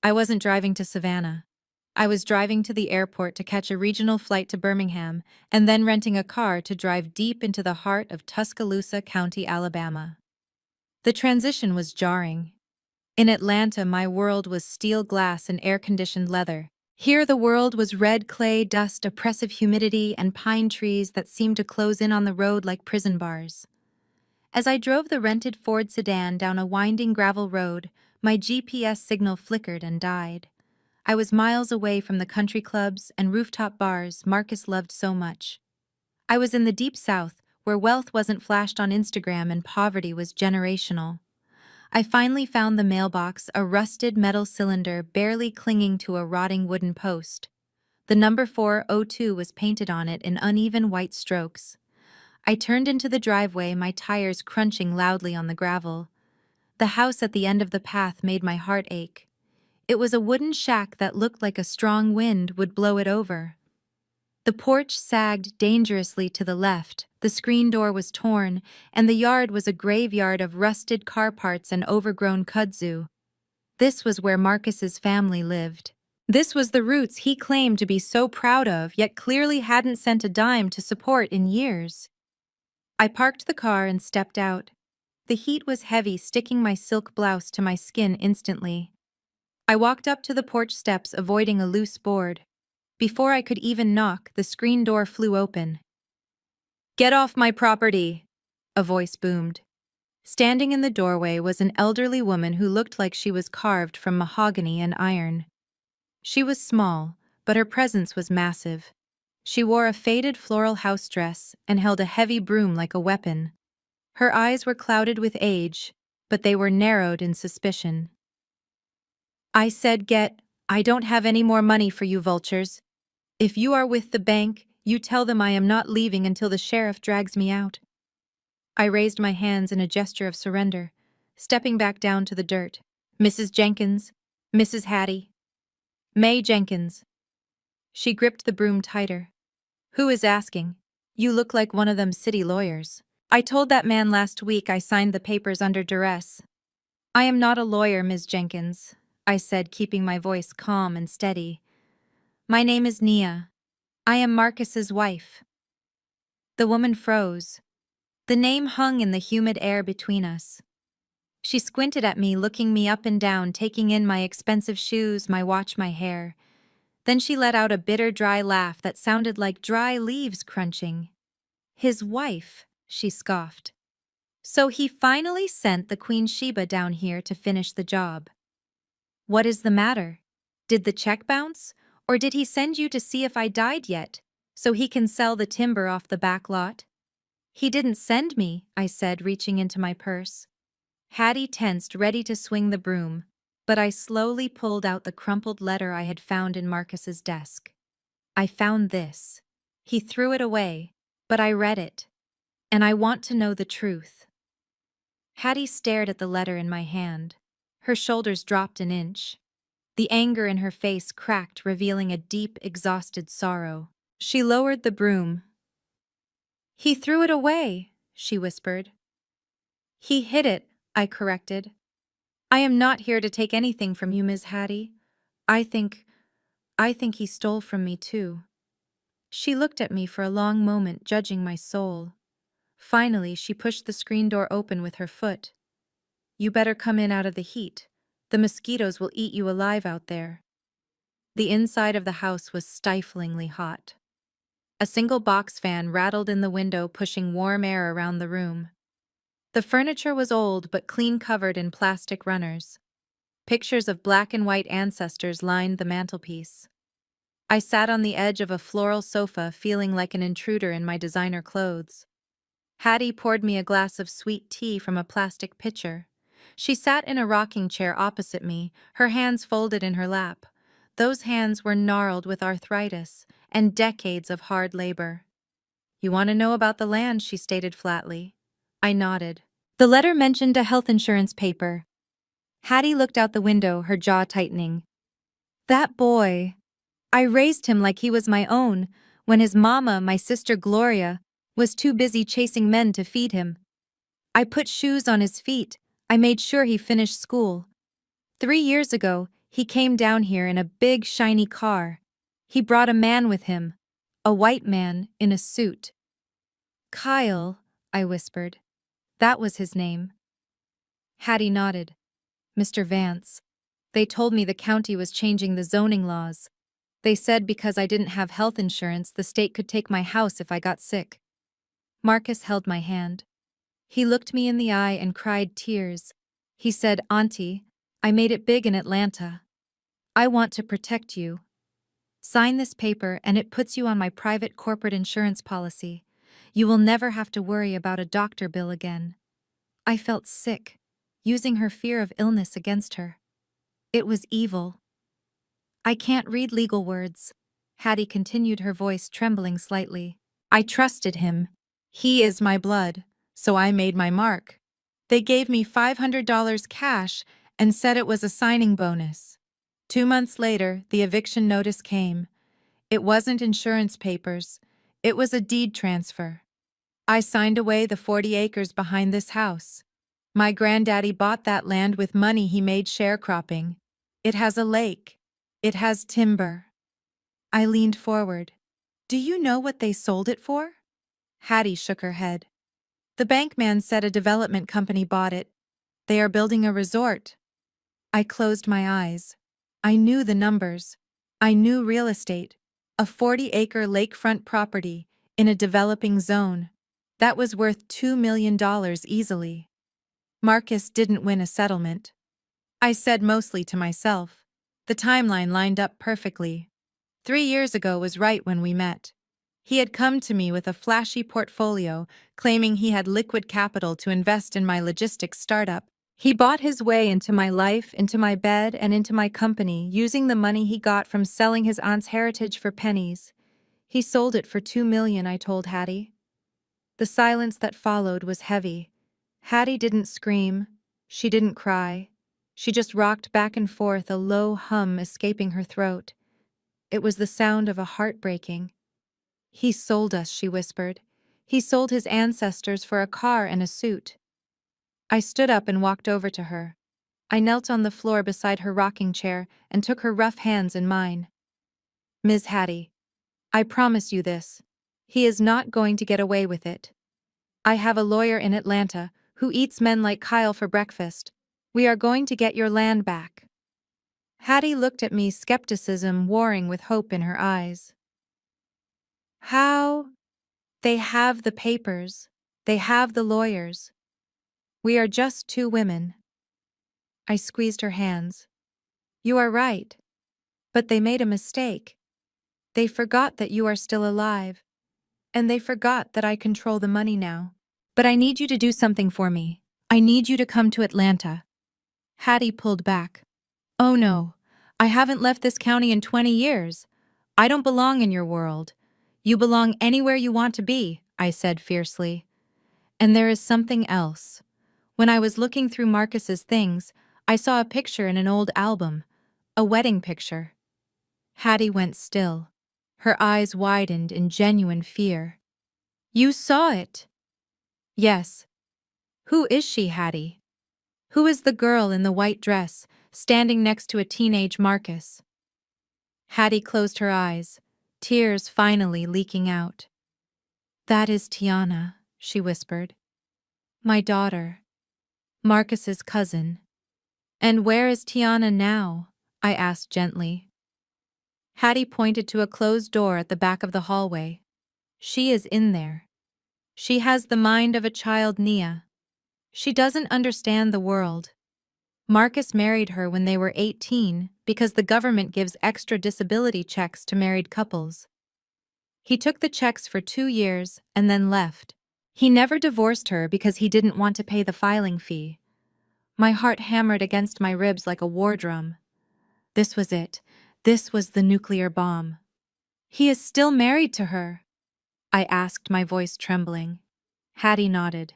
I wasn't driving to Savannah. I was driving to the airport to catch a regional flight to Birmingham, and then renting a car to drive deep into the heart of Tuscaloosa County, Alabama. The transition was jarring. In Atlanta, my world was steel glass and air-conditioned leather. Here the world was red clay, dust, oppressive humidity, and pine trees that seemed to close in on the road like prison bars. As I drove the rented Ford sedan down a winding gravel road, my GPS signal flickered and died. I was miles away from the country clubs and rooftop bars Marcus loved so much. I was in the deep South, where wealth wasn't flashed on Instagram and poverty was generational. I finally found the mailbox, a rusted metal cylinder barely clinging to a rotting wooden post. The number 402 was painted on it in uneven white strokes. I turned into the driveway, my tires crunching loudly on the gravel. The house at the end of the path made my heart ache. It was a wooden shack that looked like a strong wind would blow it over. The porch sagged dangerously to the left, the screen door was torn, and the yard was a graveyard of rusted car parts and overgrown kudzu. This was where Marcus's family lived. This was the roots he claimed to be so proud of, yet clearly hadn't sent a dime to support in years. I parked the car and stepped out. The heat was heavy, sticking my silk blouse to my skin instantly. I walked up to the porch steps, avoiding a loose board. Before I could even knock, the screen door flew open. "Get off my property!" a voice boomed. Standing in the doorway was an elderly woman who looked like she was carved from mahogany and iron. She was small, but her presence was massive. She wore a faded floral house dress and held a heavy broom like a weapon. Her eyes were clouded with age, but they were narrowed in suspicion. I said, I don't have any more money for you vultures. If you are with the bank, you tell them I am not leaving until the sheriff drags me out." I raised my hands in a gesture of surrender, stepping back down to the dirt. "Mrs. Jenkins, Mrs. Hattie, May Jenkins." She gripped the broom tighter. "Who is asking? You look like one of them city lawyers." "I told that man last week I signed the papers under duress." "I am not a lawyer, Ms. Jenkins," I said, keeping my voice calm and steady. "My name is Nia. I am Marcus's wife." The woman froze. The name hung in the humid air between us. She squinted at me, looking me up and down, taking in my expensive shoes, my watch, my hair. Then she let out a bitter, dry laugh that sounded like dry leaves crunching. "His wife," she scoffed. "So he finally sent the Queen Sheba down here to finish the job. What is the matter?" Did the check bounce? Or did he send you to see if I died yet, so he can sell the timber off the back lot? He didn't send me, I said, reaching into my purse. Hattie tensed, ready to swing the broom, but I slowly pulled out the crumpled letter I had found in Marcus's desk. I found this. He threw it away, but I read it. And I want to know the truth. Hattie stared at the letter in my hand. Her shoulders dropped an inch. The anger in her face cracked, revealing a deep, exhausted sorrow. She lowered the broom. He threw it away, she whispered. He hid it, I corrected. I am not here to take anything from you, Ms. Hattie. I think he stole from me too. She looked at me for a long moment, judging my soul. Finally, she pushed the screen door open with her foot. You better come in out of the heat. The mosquitoes will eat you alive out there. The inside of the house was stiflingly hot. A single box fan rattled in the window, pushing warm air around the room. The furniture was old but clean, covered in plastic runners. Pictures of black and white ancestors lined the mantelpiece. I sat on the edge of a floral sofa, feeling like an intruder in my designer clothes. Hattie poured me a glass of sweet tea from a plastic pitcher. She sat in a rocking chair opposite me, her hands folded in her lap. Those hands were gnarled with arthritis and decades of hard labor. You want to know about the land, she stated flatly. I nodded. The letter mentioned a health insurance paper. Hattie looked out the window, her jaw tightening. That boy. I raised him like he was my own, when his mama, my sister Gloria, was too busy chasing men to feed him. I put shoes on his feet. I made sure he finished school. 3 years ago, he came down here in a big, shiny car. He brought a man with him, a white man in a suit. Kyle, I whispered. That was his name. Hattie nodded. Mr. Vance. They told me the county was changing the zoning laws. They said because I didn't have health insurance, the state could take my house if I got sick. Marcus held my hand. He looked me in the eye and cried tears. He said, Auntie, I made it big in Atlanta. I want to protect you. Sign this paper and it puts you on my private corporate insurance policy. You will never have to worry about a doctor bill again. I felt sick, using her fear of illness against her. It was evil. I can't read legal words. Hattie continued, her voice trembling slightly. I trusted him. He is my blood, so I made my mark. They gave me $500 cash and said it was a signing bonus. 2 months later, the eviction notice came. It wasn't insurance papers. It was a deed transfer. I signed away the 40 acres behind this house. My granddaddy bought that land with money he made sharecropping. It has a lake. It has timber. I leaned forward. Do you know what they sold it for? Hattie shook her head. The bankman said a development company bought it. They are building a resort. I closed my eyes. I knew the numbers. I knew real estate. A 40-acre lakefront property in a developing zone. That was worth $2 million easily. Marcus didn't win a settlement. I said, mostly to myself. The timeline lined up perfectly. 3 years ago was right when we met. He had come to me with a flashy portfolio, claiming he had liquid capital to invest in my logistics startup. He bought his way into my life, into my bed, and into my company, using the money he got from selling his aunt's heritage for pennies. He sold it for $2 million, I told Hattie. The silence that followed was heavy. Hattie didn't scream. She didn't cry. She just rocked back and forth, a low hum escaping her throat. It was the sound of a heart breaking. He sold us, she whispered. He sold his ancestors for a car and a suit. I stood up and walked over to her. I knelt on the floor beside her rocking chair and took her rough hands in mine. Ms. Hattie, I promise you this. He is not going to get away with it. I have a lawyer in Atlanta who eats men like Kyle for breakfast. We are going to get your land back. Hattie looked at me, skepticism warring with hope in her eyes. How? They have the papers. They have the lawyers. We are just 2 women. I squeezed her hands. You are right. But they made a mistake. They forgot that you are still alive. And they forgot that I control the money now. But I need you to do something for me. I need you to come to Atlanta. Hattie pulled back. Oh no, I haven't left this county in 20 years. I don't belong in your world. You belong anywhere you want to be, I said fiercely. And there is something else. When I was looking through Marcus's things, I saw a picture in an old album, a wedding picture. Hattie went still. Her eyes widened in genuine fear. You saw it? Yes. Who is she, Hattie? Who is the girl in the white dress, standing next to a teenage Marcus? Hattie closed her eyes, tears finally leaking out. That is Tiana, she whispered. My daughter. Marcus's cousin. And where is Tiana now? I asked gently. Hattie pointed to a closed door at the back of the hallway. She is in there. She has the mind of a child, Nia. She doesn't understand the world. Marcus married her when they were 18 because the government gives extra disability checks to married couples. He took the checks for 2 years and then left. He never divorced her because he didn't want to pay the filing fee. My heart hammered against my ribs like a war drum. This was it. This was the nuclear bomb. He is still married to her, I asked, my voice trembling. Hattie nodded.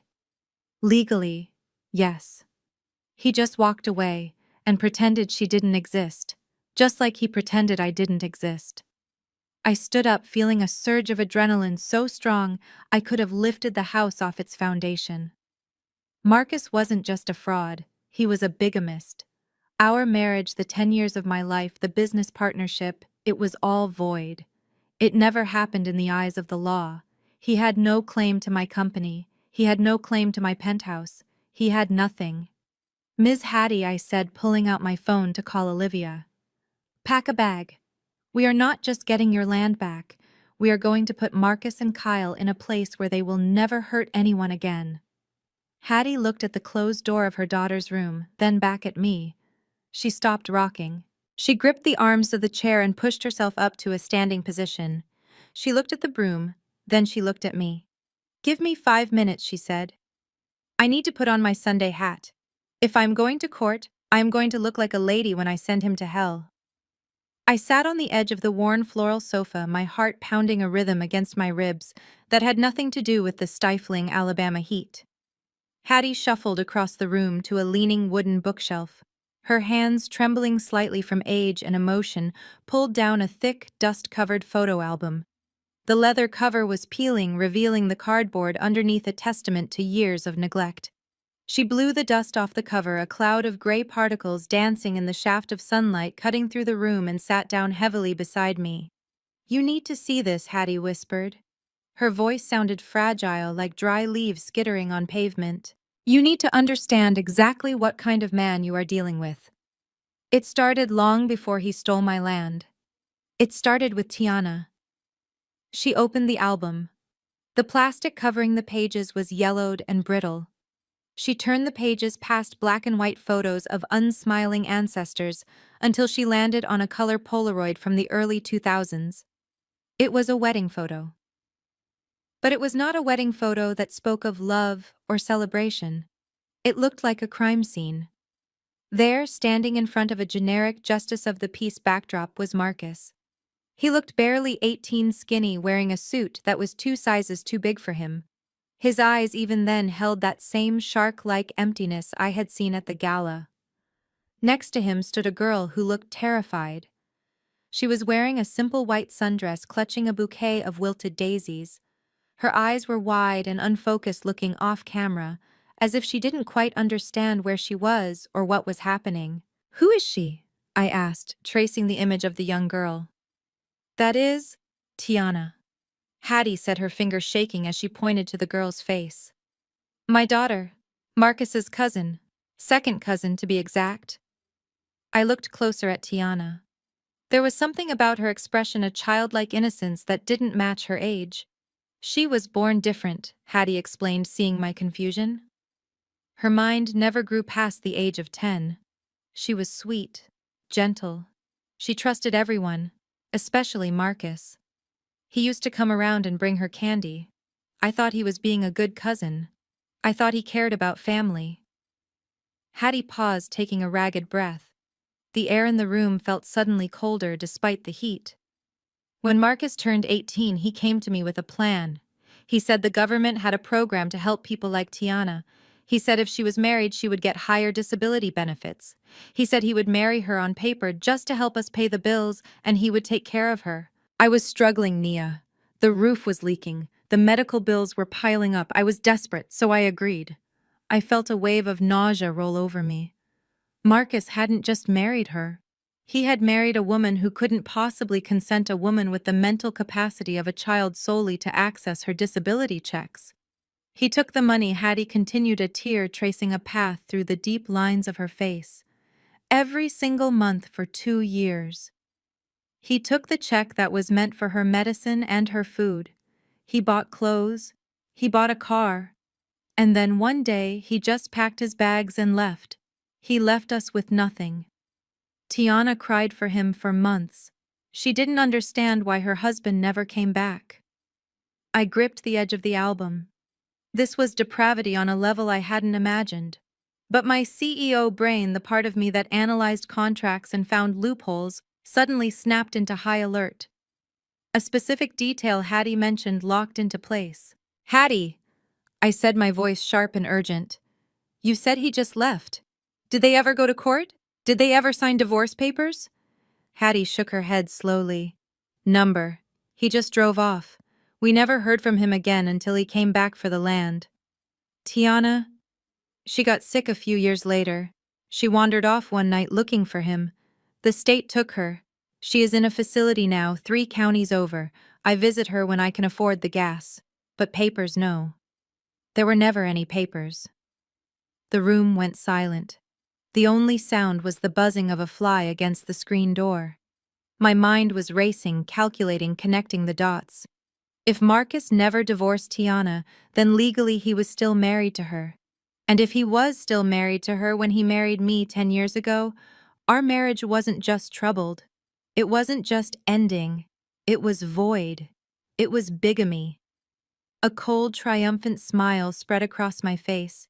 Legally, yes. He just walked away and pretended she didn't exist, just like he pretended I didn't exist. I stood up, feeling a surge of adrenaline so strong I could have lifted the house off its foundation. Marcus wasn't just a fraud, he was a bigamist. Our marriage, the 10 years of my life, the business partnership, it was all void. It never happened in the eyes of the law. He had no claim to my company. He had no claim to my penthouse. He had nothing. Ms. Hattie, I said, pulling out my phone to call Olivia. Pack a bag. We are not just getting your land back. We are going to put Marcus and Kyle in a place where they will never hurt anyone again. Hattie looked at the closed door of her daughter's room, then back at me. She stopped rocking. She gripped the arms of the chair and pushed herself up to a standing position. She looked at the broom, then she looked at me. Give me 5 minutes, she said. I need to put on my Sunday hat. If I'm going to court, I am going to look like a lady when I send him to hell. I sat on the edge of the worn floral sofa, my heart pounding a rhythm against my ribs that had nothing to do with the stifling Alabama heat. Hattie shuffled across the room to a leaning wooden bookshelf. Her hands, trembling slightly from age and emotion, pulled down a thick, dust-covered photo album. The leather cover was peeling, revealing the cardboard underneath, a testament to years of neglect. She blew the dust off the cover, a cloud of gray particles dancing in the shaft of sunlight cutting through the room, and sat down heavily beside me. You need to see this, Hattie whispered. Her voice sounded fragile, like dry leaves skittering on pavement. You need to understand exactly what kind of man you are dealing with. It started long before he stole my land. It started with Tiana. She opened the album. The plastic covering the pages was yellowed and brittle. She turned the pages past black and white photos of unsmiling ancestors until she landed on a color Polaroid from the early 2000s. It was a wedding photo. But it was not a wedding photo that spoke of love or celebration. It looked like a crime scene. There, standing in front of a generic justice of the peace backdrop, was Marcus. He looked barely 18, skinny, wearing a suit that was 2 sizes too big for him. His eyes even then held that same shark-like emptiness I had seen at the gala. Next to him stood a girl who looked terrified. She was wearing a simple white sundress, clutching a bouquet of wilted daisies. Her eyes were wide and unfocused, looking off-camera, as if she didn't quite understand where she was or what was happening. Who is she? I asked, tracing the image of the young girl. That is Tiana. Hattie said, her finger shaking as she pointed to the girl's face. My daughter, Marcus's cousin, second cousin to be exact. I looked closer at Tiana. There was something about her expression, a childlike innocence that didn't match her age. She was born different, Hattie explained, seeing my confusion. Her mind never grew past the age of 10. She was sweet, gentle. She trusted everyone, especially Marcus. He used to come around and bring her candy. I thought he was being a good cousin. I thought he cared about family. Hattie paused, taking a ragged breath. The air in the room felt suddenly colder despite the heat. When Marcus turned 18, he came to me with a plan. He said the government had a program to help people like Tiana. He said if she was married, she would get higher disability benefits. He said he would marry her on paper just to help us pay the bills, and he would take care of her. I was struggling, Nia. The roof was leaking. The medical bills were piling up. I was desperate, so I agreed. I felt a wave of nausea roll over me. Marcus hadn't just married her. He had married a woman who couldn't possibly consent, a woman with the mental capacity of a child solely to access her disability checks. He took the money. Hattie continued, a tear tracing a path through the deep lines of her face. Every single month for 2 years. He took the check that was meant for her medicine and her food. He bought clothes. He bought a car. And then one day, he just packed his bags and left. He left us with nothing. Tiana cried for him for months. She didn't understand why her husband never came back. I gripped the edge of the album. This was depravity on a level I hadn't imagined. But my CEO brain, the part of me that analyzed contracts and found loopholes, suddenly snapped into high alert. A specific detail Hattie mentioned locked into place. "Hattie," I said, my voice sharp and urgent. "You said he just left. Did they ever go to court? Did they ever sign divorce papers?" Hattie shook her head slowly. "Number. He just drove off. We never heard from him again until he came back for the land." Tiana? She got sick a few years later. She wandered off one night looking for him. The state took her. She is in a facility now, 3 counties over. I visit her when I can afford the gas. But papers, no. There were never any papers. The room went silent. The only sound was the buzzing of a fly against the screen door. My mind was racing, calculating, connecting the dots. If Marcus never divorced Tiana, then legally he was still married to her. And if he was still married to her when he married me 10 years ago, our marriage wasn't just troubled. It wasn't just ending. It was void. It was bigamy. A cold, triumphant smile spread across my face.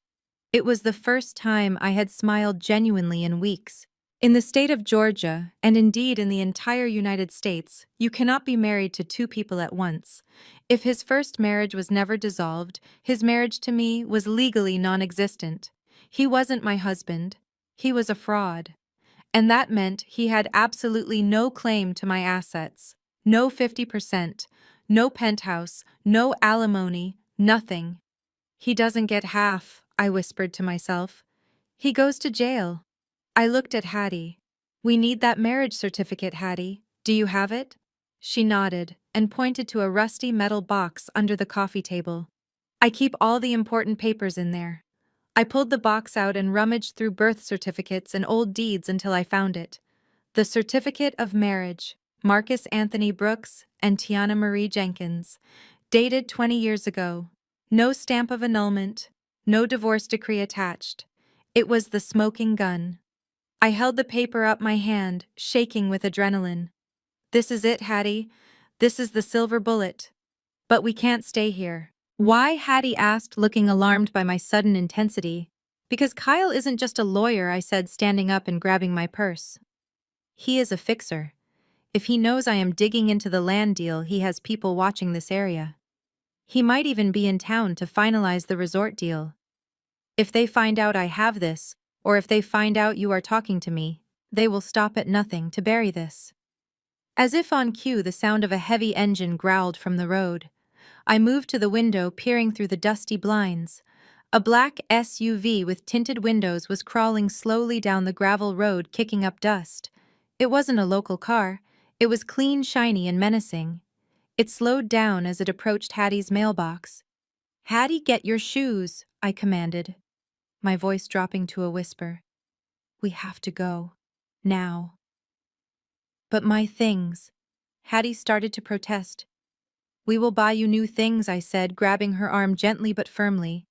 It was the first time I had smiled genuinely in weeks. In the state of Georgia, and indeed in the entire United States, you cannot be married to 2 people at once. If his first marriage was never dissolved, his marriage to me was legally non-existent. He wasn't my husband. He was a fraud. And that meant he had absolutely no claim to my assets. No 50%, no penthouse, no alimony, nothing. "He doesn't get half," I whispered to myself. "He goes to jail." I looked at Hattie. "We need that marriage certificate, Hattie. Do you have it?" She nodded and pointed to a rusty metal box under the coffee table. "I keep all the important papers in there." I pulled the box out and rummaged through birth certificates and old deeds until I found it. The certificate of marriage, Marcus Anthony Brooks and Tiana Marie Jenkins, dated 20 years ago. No stamp of annulment, no divorce decree attached. It was the smoking gun. I held the paper up my hand, shaking with adrenaline. "This is it, Hattie. This is the silver bullet. But we can't stay here." "Why?" Hattie asked, looking alarmed by my sudden intensity. "Because Kyle isn't just a lawyer," I said, standing up and grabbing my purse. "He is a fixer. If he knows I am digging into the land deal, he has people watching this area. He might even be in town to finalize the resort deal. If they find out I have this, or if they find out you are talking to me, they will stop at nothing to bury this." As if on cue, the sound of a heavy engine growled from the road. I moved to the window, peering through the dusty blinds. A black SUV with tinted windows was crawling slowly down the gravel road, kicking up dust. It wasn't a local car. It was clean, shiny, and menacing. It slowed down as it approached Hattie's mailbox. "Hattie, get your shoes," I commanded, my voice dropping to a whisper. "We have to go. Now." "But my things." Hattie started to protest. "We will buy you new things," I said, grabbing her arm gently but firmly.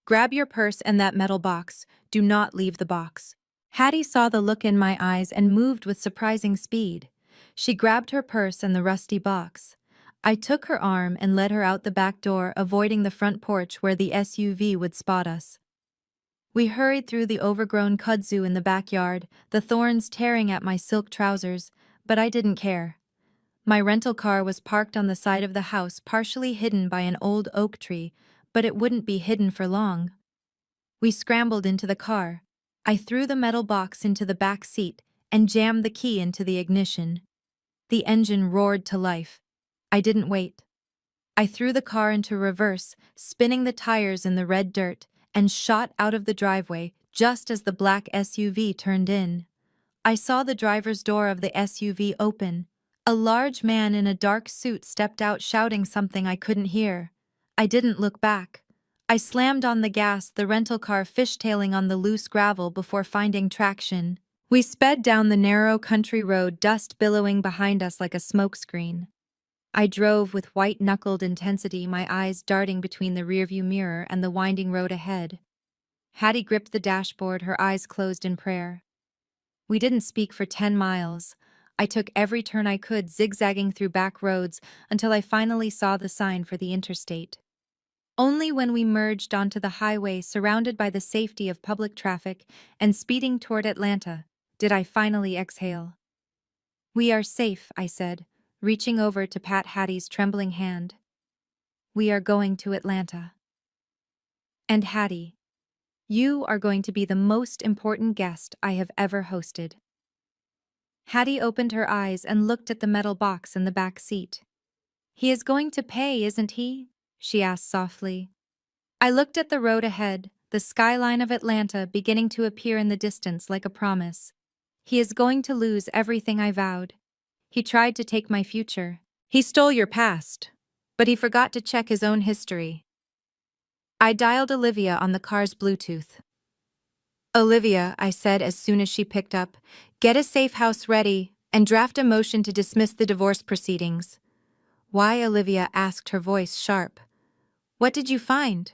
"Grab your purse and that metal box. Do not leave the box." Hattie saw the look in my eyes and moved with surprising speed. She grabbed her purse and the rusty box. I took her arm and led her out the back door, avoiding the front porch where the SUV would spot us. We hurried through the overgrown kudzu in the backyard, the thorns tearing at my silk trousers, but I didn't care. My rental car was parked on the side of the house, partially hidden by an old oak tree, but it wouldn't be hidden for long. We scrambled into the car. I threw the metal box into the back seat and jammed the key into the ignition. The engine roared to life. I didn't wait. I threw the car into reverse, spinning the tires in the red dirt, and shot out of the driveway just as the black SUV turned in. I saw the driver's door of the SUV open. A large man in a dark suit stepped out shouting something I couldn't hear. I didn't look back. I slammed on the gas, the rental car fishtailing on the loose gravel before finding traction. We sped down the narrow country road, dust billowing behind us like a smokescreen. I drove with white-knuckled intensity, my eyes darting between the rearview mirror and the winding road ahead. Hattie gripped the dashboard, her eyes closed in prayer. We didn't speak for 10 miles. I took every turn I could, zigzagging through back roads until I finally saw the sign for the interstate. Only when we merged onto the highway, surrounded by the safety of public traffic and speeding toward Atlanta, did I finally exhale. "We are safe," I said, reaching over to pat Hattie's trembling hand. "We are going to Atlanta. And Hattie, you are going to be the most important guest I have ever hosted." Hattie opened her eyes and looked at the metal box in the back seat. "He is going to pay, isn't he?" she asked softly. I looked at the road ahead, the skyline of Atlanta beginning to appear in the distance like a promise. "He is going to lose everything I vowed. He tried to take my future. He stole your past. But he forgot to check his own history." I dialed Olivia on the car's Bluetooth. "Olivia," I said as soon as she picked up, "get a safe house ready and draft a motion to dismiss the divorce proceedings." "Why?" Olivia asked, her voice sharp. "What did you find?"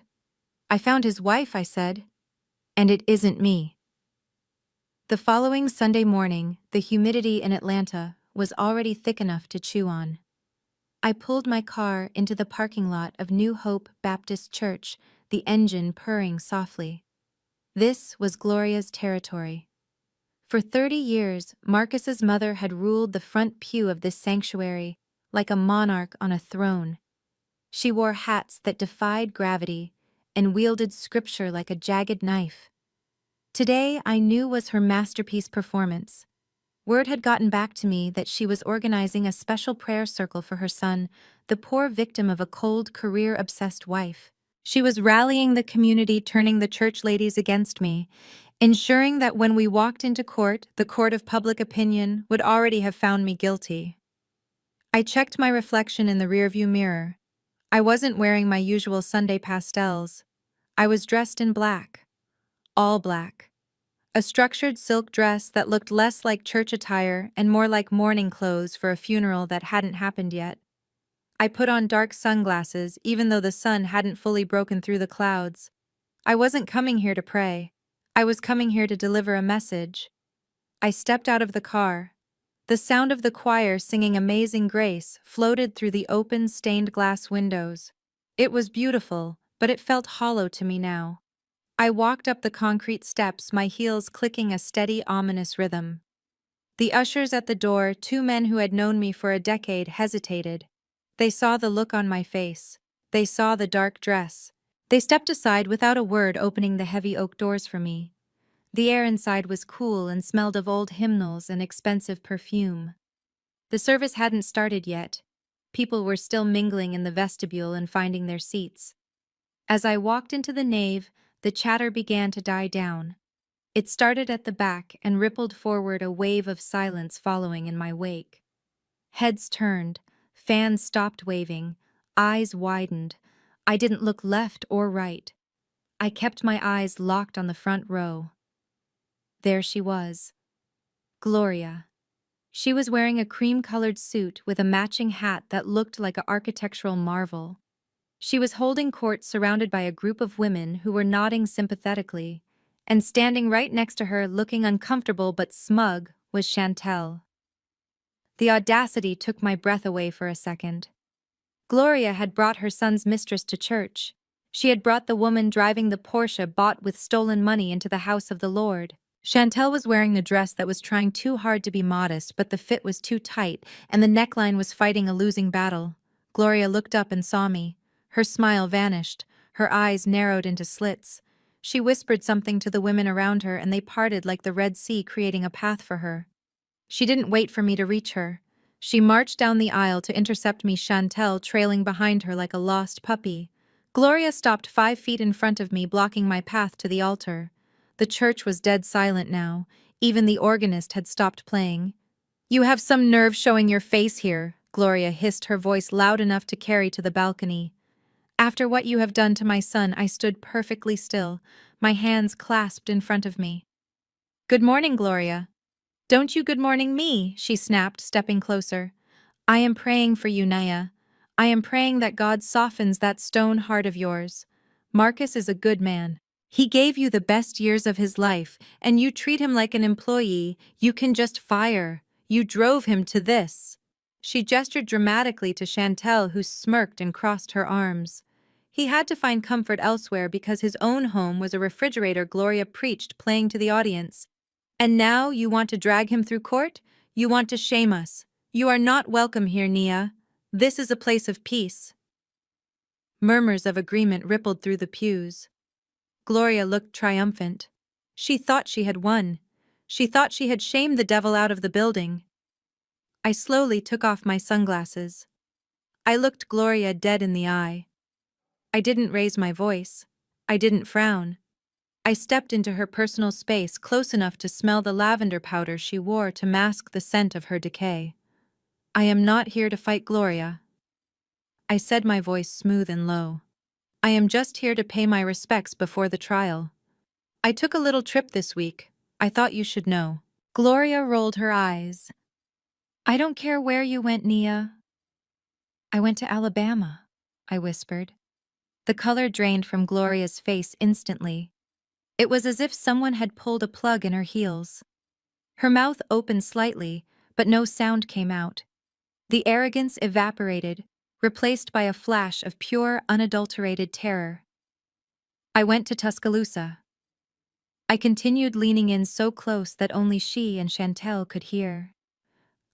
"I found his wife," I said. "And it isn't me." The following Sunday morning, the humidity in Atlanta was already thick enough to chew on. I pulled my car into the parking lot of New Hope Baptist Church, the engine purring softly. This was Gloria's territory. For 30 years, Marcus's mother had ruled the front pew of this sanctuary like a monarch on a throne. She wore hats that defied gravity and wielded scripture like a jagged knife. Today, I knew was her masterpiece performance. Word had gotten back to me that she was organizing a special prayer circle for her son, the poor victim of a cold, career-obsessed wife. She was rallying the community, turning the church ladies against me, ensuring that when we walked into court, the court of public opinion would already have found me guilty. I checked my reflection in the rearview mirror. I wasn't wearing my usual Sunday pastels. I was dressed in black. All black. A structured silk dress that looked less like church attire and more like mourning clothes for a funeral that hadn't happened yet. I put on dark sunglasses, even though the sun hadn't fully broken through the clouds. I wasn't coming here to pray. I was coming here to deliver a message. I stepped out of the car. The sound of the choir singing Amazing Grace floated through the open, stained glass windows. It was beautiful, but it felt hollow to me now. I walked up the concrete steps, my heels clicking a steady, ominous rhythm. The ushers at the door, 2 men who had known me for a decade, hesitated. They saw the look on my face. They saw the dark dress. They stepped aside without a word, opening the heavy oak doors for me. The air inside was cool and smelled of old hymnals and expensive perfume. The service hadn't started yet. People were still mingling in the vestibule and finding their seats. As I walked into the nave, the chatter began to die down. It started at the back and rippled forward, a wave of silence following in my wake. Heads turned, fans stopped waving, eyes widened. I didn't look left or right. I kept my eyes locked on the front row. There she was. Gloria. She was wearing a cream-colored suit with a matching hat that looked like an architectural marvel. She was holding court surrounded by a group of women who were nodding sympathetically, And standing right next to her, looking uncomfortable but smug, was Chantel. The audacity took my breath away for a second. Gloria had brought her son's mistress to church. She had brought the woman driving the Porsche bought with stolen money into the house of the Lord. Chantel was wearing the dress that was trying too hard to be modest, but the fit was too tight, and the neckline was fighting a losing battle. Gloria looked up and saw me. Her smile vanished. Her eyes narrowed into slits. She whispered something to the women around her, and they parted like the Red Sea, creating a path for her. She didn't wait for me to reach her. She marched down the aisle to intercept me, Chantel trailing behind her like a lost puppy. Gloria stopped 5 feet in front of me, blocking my path to the altar. The church was dead silent now. Even the organist had stopped playing. "You have some nerve showing your face here," Gloria hissed, her voice loud enough to carry to the balcony. "After what you have done to my son," I stood perfectly still, my hands clasped in front of me. "Good morning, Gloria." "Don't you good morning me," she snapped, stepping closer. "I am praying for you, Naya. I am praying that God softens that stone heart of yours. Marcus is a good man. He gave you the best years of his life, and you treat him like an employee you can just fire. You drove him to this." She gestured dramatically to Chantel, who smirked and crossed her arms. "He had to find comfort elsewhere because his own home was a refrigerator," Gloria preached, playing to the audience. "And now you want to drag him through court? You want to shame us. You are not welcome here, Nia. This is a place of peace." Murmurs of agreement rippled through the pews. Gloria looked triumphant. She thought she had won. She thought she had shamed the devil out of the building. I slowly took off my sunglasses. I looked Gloria dead in the eye. I didn't raise my voice. I didn't frown. I stepped into her personal space, close enough to smell the lavender powder she wore to mask the scent of her decay. "I am not here to fight, Gloria." I said, my voice smooth and low. "I am just here to pay my respects before the trial. I took a little trip this week. I thought you should know." Gloria rolled her eyes. "I don't care where you went, Nia." "I went to Alabama," I whispered. The color drained from Gloria's face instantly. It was as if someone had pulled a plug in her heels. Her mouth opened slightly, but no sound came out. The arrogance evaporated, replaced by a flash of pure, unadulterated terror. "I went to Tuscaloosa." I continued, leaning in so close that only she and Chantel could hear.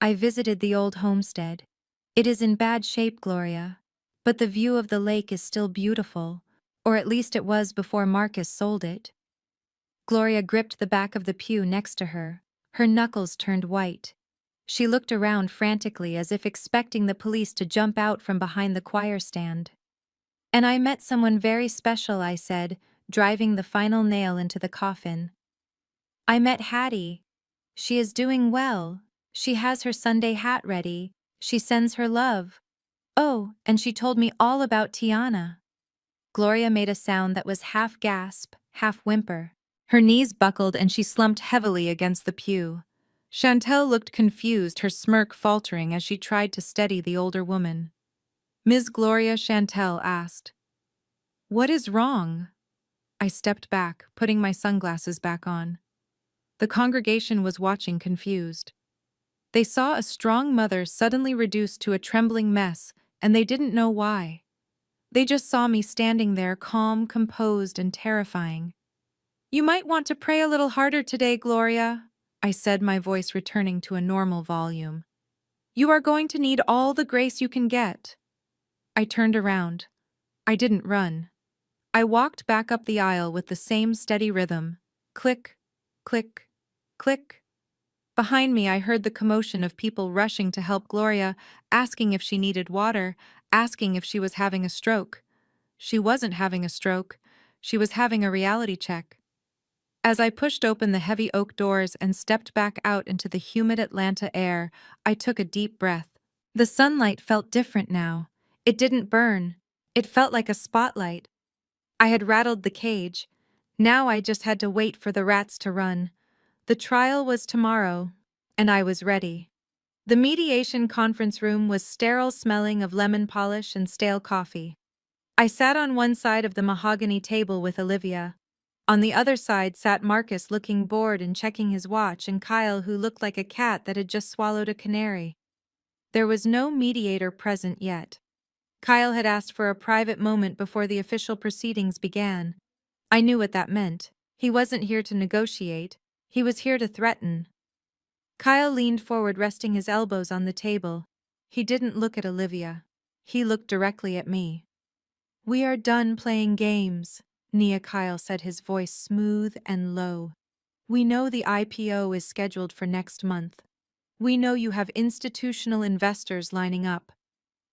"I visited the old homestead. It is in bad shape, Gloria, but the view of the lake is still beautiful, or at least it was before Marcus sold it." Gloria gripped the back of the pew next to her. Her knuckles turned white. She looked around frantically, as if expecting the police to jump out from behind the choir stand. "And I met someone very special," I said, driving the final nail into the coffin. "I met Hattie. She is doing well. She has her Sunday hat ready. She sends her love. Oh, and she told me all about Tiana." Gloria made a sound that was half gasp, half whimper. Her knees buckled and she slumped heavily against the pew. Chantel looked confused, her smirk faltering as she tried to steady the older woman. "Ms. Gloria," Chantel asked, "what is wrong?" I stepped back, putting my sunglasses back on. The congregation was watching, confused. They saw a strong mother suddenly reduced to a trembling mess, and they didn't know why. They just saw me standing there, calm, composed, and terrifying. "You might want to pray a little harder today, Gloria," I said, my voice returning to a normal volume. "You are going to need all the grace you can get." I turned around. I didn't run. I walked back up the aisle with the same steady rhythm. Click, click, click. Behind me, I heard the commotion of people rushing to help Gloria, asking if she needed water, asking if she was having a stroke. She wasn't having a stroke. She was having a reality check. As I pushed open the heavy oak doors and stepped back out into the humid Atlanta air, I took a deep breath. The sunlight felt different now. It didn't burn. It felt like a spotlight. I had rattled the cage. Now I just had to wait for the rats to run. The trial was tomorrow, and I was ready. The mediation conference room was sterile, smelling of lemon polish and stale coffee. I sat on one side of the mahogany table with Olivia. On the other side sat Marcus looking bored and checking his watch, and Kyle, who looked like a cat that had just swallowed a canary. There was no mediator present yet. Kyle had asked for a private moment before the official proceedings began. I knew what that meant. He wasn't here to negotiate. He was here to threaten. Kyle leaned forward, resting his elbows on the table. He didn't look at Olivia. He looked directly at me. "We are done playing games," Nia Kyle said, his voice smooth and low. "We know the IPO is scheduled for next month. We know you have institutional investors lining up.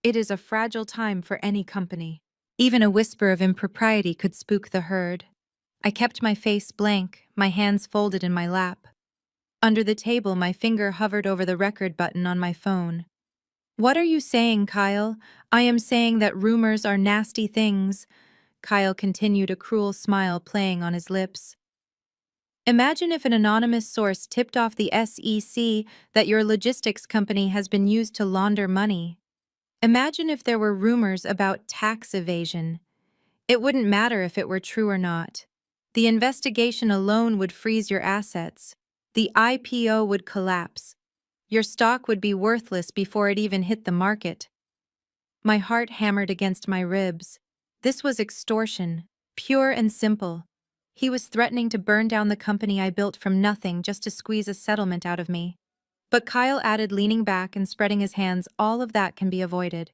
It is a fragile time for any company. Even a whisper of impropriety could spook the herd." I kept my face blank, my hands folded in my lap. Under the table, my finger hovered over the record button on my phone. "What are you saying, Kyle?" "I am saying that rumors are nasty things," Kyle continued, a cruel smile playing on his lips. "Imagine if an anonymous source tipped off the SEC that your logistics company has been used to launder money. Imagine if there were rumors about tax evasion. It wouldn't matter if it were true or not. The investigation alone would freeze your assets. The IPO would collapse. Your stock would be worthless before it even hit the market." My heart hammered against my ribs. This was extortion, pure and simple. He was threatening to burn down the company I built from nothing just to squeeze a settlement out of me. But Kyle added, leaning back and spreading his hands, "All of that can be avoided.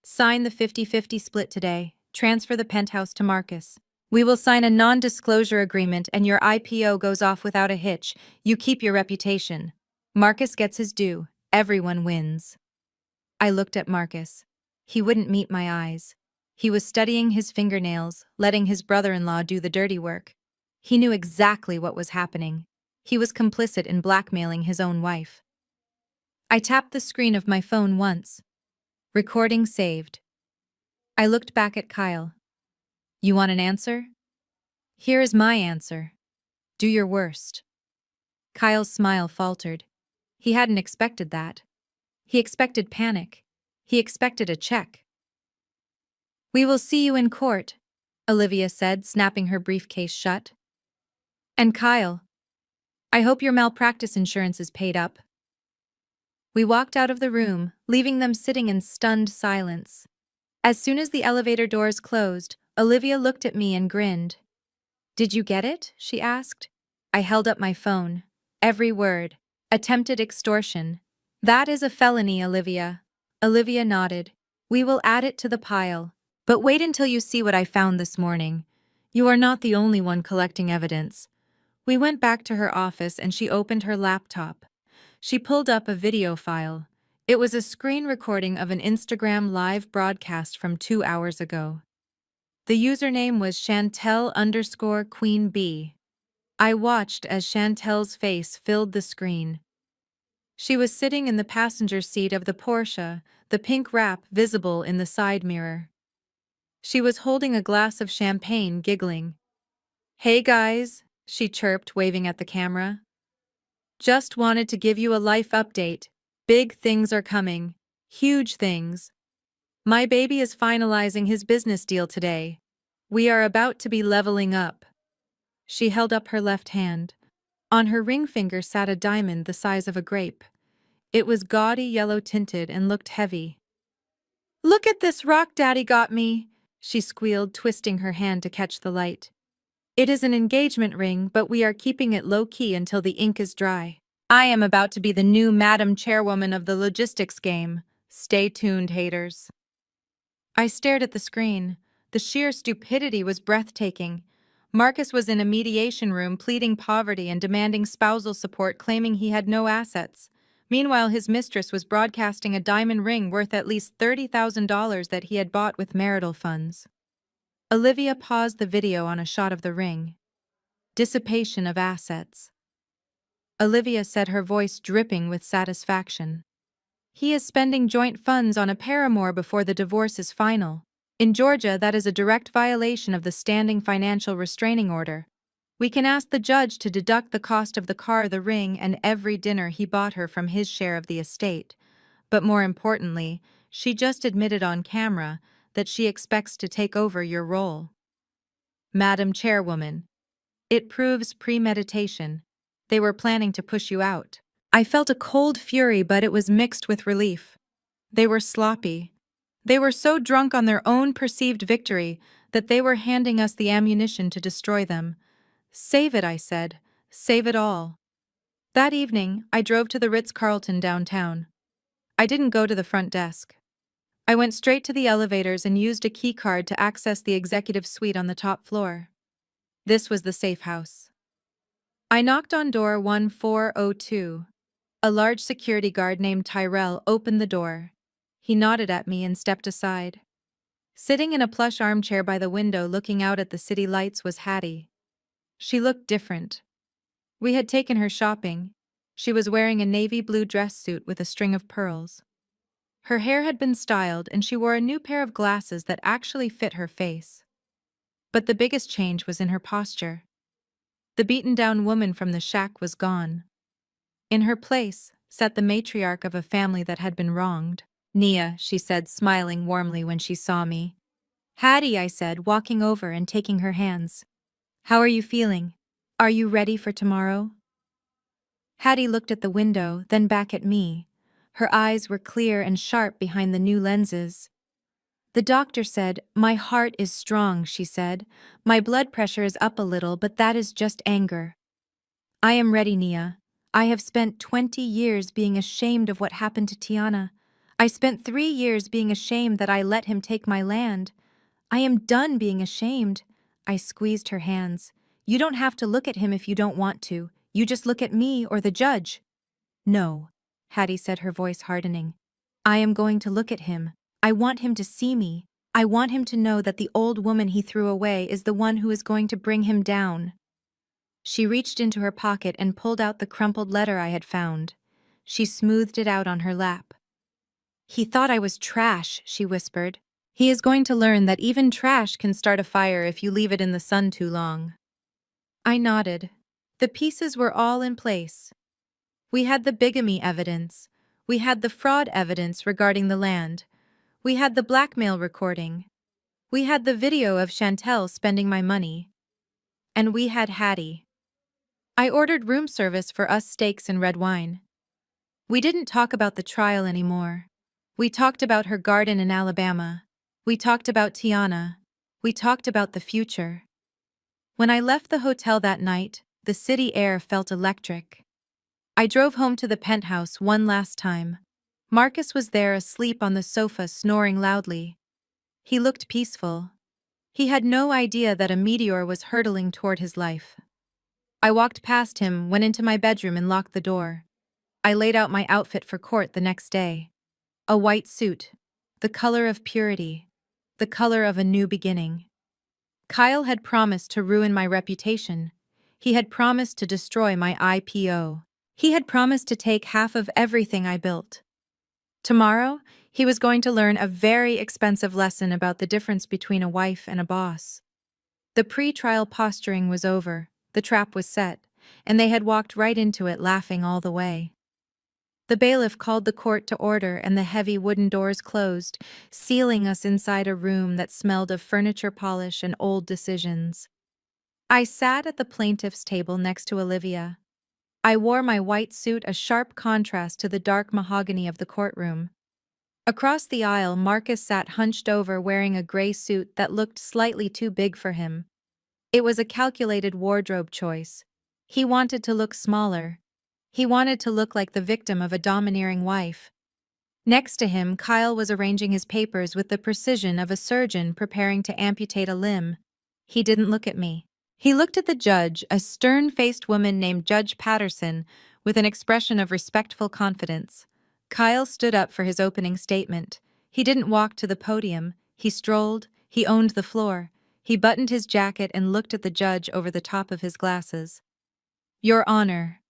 Sign the 50-50 split today. Transfer the penthouse to Marcus. We will sign a non-disclosure agreement and your IPO goes off without a hitch. You keep your reputation. Marcus gets his due. Everyone wins." I looked at Marcus. He wouldn't meet my eyes. He was studying his fingernails, letting his brother-in-law do the dirty work. He knew exactly what was happening. He was complicit in blackmailing his own wife. I tapped the screen of my phone once. Recording saved. I looked back at Kyle. "You want an answer? Here is my answer. Do your worst." Kyle's smile faltered. He hadn't expected that. He expected panic. He expected a check. "We will see you in court," Olivia said, snapping her briefcase shut. "And Kyle, I hope your malpractice insurance is paid up." We walked out of the room, leaving them sitting in stunned silence. As soon as the elevator doors closed, Olivia looked at me and grinned. "Did you get it?" she asked. I held up my phone. Every word. Attempted extortion. "That is a felony, Olivia." Olivia nodded. "We will add it to the pile. But wait until you see what I found this morning. You are not the only one collecting evidence." We went back to her office and she opened her laptop. She pulled up a video file. It was a screen recording of an Instagram live broadcast from 2 hours ago. The username was Chantel_Queen B. I watched as Chantel's face filled the screen. She was sitting in the passenger seat of the Porsche, the pink wrap visible in the side mirror. She was holding a glass of champagne, giggling. "Hey guys," she chirped, waving at the camera. "Just wanted to give you a life update. Big things are coming. Huge things. My baby is finalizing his business deal today. We are about to be leveling up." She held up her left hand. On her ring finger sat a diamond the size of a grape. It was gaudy yellow-tinted and looked heavy. "Look at this rock Daddy got me," she squealed, twisting her hand to catch the light. "It is an engagement ring, but we are keeping it low-key until the ink is dry. I am about to be the new Madam Chairwoman of the logistics game. Stay tuned, haters." I stared at the screen. The sheer stupidity was breathtaking. Marcus was in a mediation room pleading poverty and demanding spousal support, claiming he had no assets. Meanwhile, his mistress was broadcasting a diamond ring worth at least $30,000 that he had bought with marital funds. Olivia paused the video on a shot of the ring. Dissipation of assets. Olivia said, her voice dripping with satisfaction. "He is spending joint funds on a paramour before the divorce is final. In Georgia, that is a direct violation of the standing financial restraining order. We can ask the judge to deduct the cost of the car, the ring, and every dinner he bought her from his share of the estate. But more importantly, she just admitted on camera that she expects to take over your role. Madam Chairwoman." It proves premeditation. They were planning to push you out. I felt a cold fury, but it was mixed with relief. They were sloppy. They were so drunk on their own perceived victory that they were handing us the ammunition to destroy them. Save it, I said. Save it all. That evening, I drove to the Ritz-Carlton downtown. I didn't go to the front desk. I went straight to the elevators and used a key card to access the executive suite on the top floor. This was the safe house. I knocked on door 1402. A large security guard named Tyrell opened the door. He nodded at me and stepped aside. Sitting in a plush armchair by the window looking out at the city lights was Hattie. She looked different. We had taken her shopping. She was wearing a navy blue dress suit with a string of pearls. Her hair had been styled and she wore a new pair of glasses that actually fit her face. But the biggest change was in her posture. The beaten-down woman from the shack was gone. In her place sat the matriarch of a family that had been wronged. "Nia," she said, smiling warmly when she saw me. "Hattie," I said, walking over and taking her hands. "How are you feeling? Are you ready for tomorrow?" Hattie looked at the window, then back at me. Her eyes were clear and sharp behind the new lenses. "The doctor said, 'My heart is strong,'" she said. "My blood pressure is up a little, but that is just anger. I am ready, Nia. I have spent 20 years being ashamed of what happened to Tiana. I spent 3 years being ashamed that I let him take my land. I am done being ashamed." I squeezed her hands. "You don't have to look at him if you don't want to. You just look at me or the judge." "No," Hattie said, her voice hardening. "I am going to look at him. I want him to see me. I want him to know that the old woman he threw away is the one who is going to bring him down." She reached into her pocket and pulled out the crumpled letter I had found. She smoothed it out on her lap. "He thought I was trash," she whispered. "He is going to learn that even trash can start a fire if you leave it in the sun too long." I nodded. The pieces were all in place. We had the bigamy evidence. We had the fraud evidence regarding the land. We had the blackmail recording. We had the video of Chantel spending my money. And we had Hattie. I ordered room service for us, steaks and red wine. We didn't talk about the trial anymore. We talked about her garden in Alabama. We talked about Tiana. We talked about the future. When I left the hotel that night, the city air felt electric. I drove home to the penthouse one last time. Marcus was there asleep on the sofa, snoring loudly. He looked peaceful. He had no idea that a meteor was hurtling toward his life. I walked past him, went into my bedroom and locked the door. I laid out my outfit for court the next day. A white suit, the color of purity, the color of a new beginning. Kyle had promised to ruin my reputation. He had promised to destroy my IPO. He had promised to take half of everything I built. Tomorrow, he was going to learn a very expensive lesson about the difference between a wife and a boss. The pre-trial posturing was over, the trap was set, and they had walked right into it, laughing all the way. The bailiff called the court to order and the heavy wooden doors closed, sealing us inside a room that smelled of furniture polish and old decisions. I sat at the plaintiff's table next to Olivia. I wore my white suit, a sharp contrast to the dark mahogany of the courtroom. Across the aisle, Marcus sat hunched over, wearing a gray suit that looked slightly too big for him. It was a calculated wardrobe choice. He wanted to look smaller. He wanted to look like the victim of a domineering wife. Next to him, Kyle was arranging his papers with the precision of a surgeon preparing to amputate a limb. He didn't look at me. He looked at the judge, a stern-faced woman named Judge Patterson, with an expression of respectful confidence. Kyle stood up for his opening statement. He didn't walk to the podium. He strolled. He owned the floor. He buttoned his jacket and looked at the judge over the top of his glasses. "Your Honor."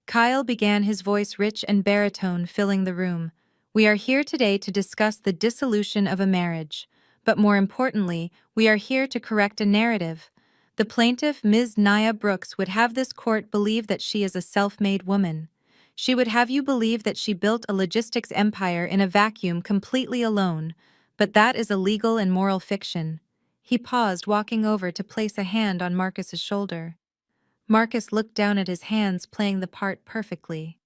Kyle began, his voice rich and baritone, filling the room. "We are here today to discuss the dissolution of a marriage. But more importantly, we are here to correct a narrative. The plaintiff, Ms. Nia Brooks, would have this court believe that she is a self-made woman. She would have you believe that she built a logistics empire in a vacuum completely alone. But that is a legal and moral fiction." He paused, walking over to place a hand on Marcus's shoulder. Marcus looked down at his hands, playing the part perfectly.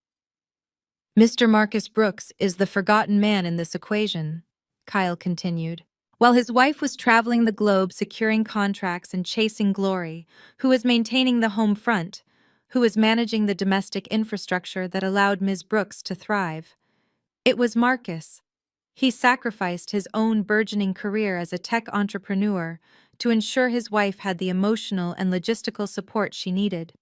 Mr. Marcus Brooks is the forgotten man in this equation, Kyle continued. While his wife was traveling the globe securing contracts and chasing glory, who was maintaining the home front, who was managing the domestic infrastructure that allowed Ms. Brooks to thrive? It was Marcus. He sacrificed his own burgeoning career as a tech entrepreneur to ensure his wife had the emotional and logistical support she needed.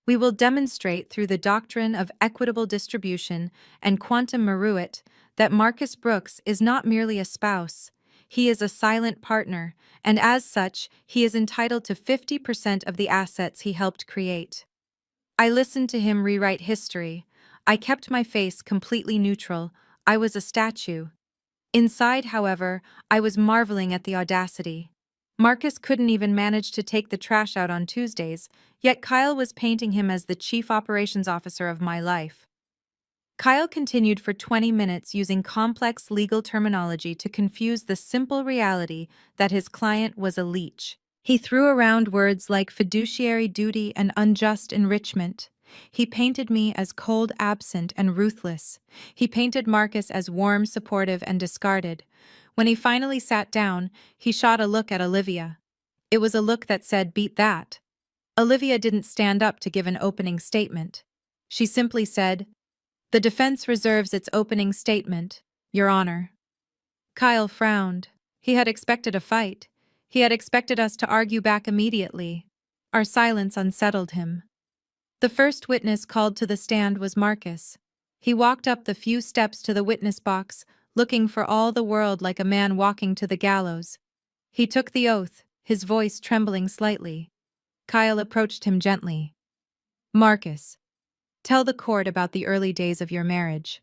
We will demonstrate through the doctrine of equitable distribution and quantum meruit that Marcus Brooks is not merely a spouse, he is a silent partner, and as such, he is entitled to 50% of the assets he helped create. I listened to him rewrite history. I kept my face completely neutral. I was a statue. Inside, however, I was marveling at the audacity. Marcus couldn't even manage to take the trash out on Tuesdays, yet Kyle was painting him as the chief operations officer of my life. Kyle continued for 20 minutes using complex legal terminology to confuse the simple reality that his client was a leech. He threw around words like fiduciary duty and unjust enrichment. He painted me as cold, absent, and ruthless. He painted Marcus as warm, supportive, and discarded. When he finally sat down, he shot a look at Olivia. It was a look that said, "Beat that." Olivia didn't stand up to give an opening statement. She simply said, "The defense reserves its opening statement, Your Honor." Kyle frowned. He had expected a fight. He had expected us to argue back immediately. Our silence unsettled him. The first witness called to the stand was Marcus. He walked up the few steps to the witness box, looking for all the world like a man walking to the gallows. He took the oath, his voice trembling slightly. Kyle approached him gently. "Marcus, tell the court about the early days of your marriage.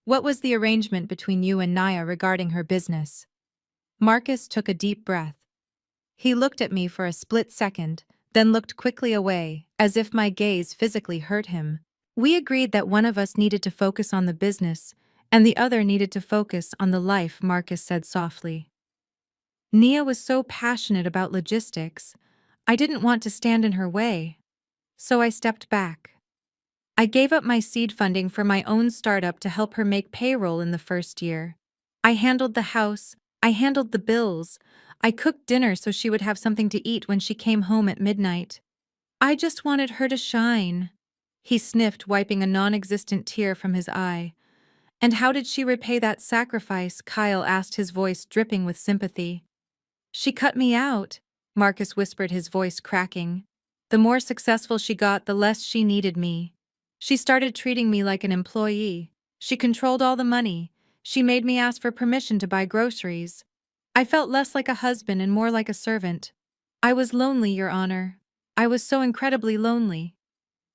What was the arrangement between you and Naya regarding her business?" Marcus took a deep breath. He looked at me for a split second, then looked quickly away, as if my gaze physically hurt him. "We agreed that one of us needed to focus on the business, and the other needed to focus on the life," Marcus said softly. Nia was so passionate about logistics, I didn't want to stand in her way. So I stepped back. I gave up my seed funding for my own startup to help her make payroll in the first year. I handled the house, I handled the bills, I cooked dinner so she would have something to eat when she came home at midnight. I just wanted her to shine. He sniffed, wiping a non-existent tear from his eye. "And how did she repay that sacrifice?" Kyle asked, his voice dripping with sympathy. "She cut me out," Marcus whispered, his voice cracking. "The more successful she got, the less she needed me. She started treating me like an employee. She controlled all the money. She made me ask for permission to buy groceries. I felt less like a husband and more like a servant. I was lonely, Your Honor. I was so incredibly lonely.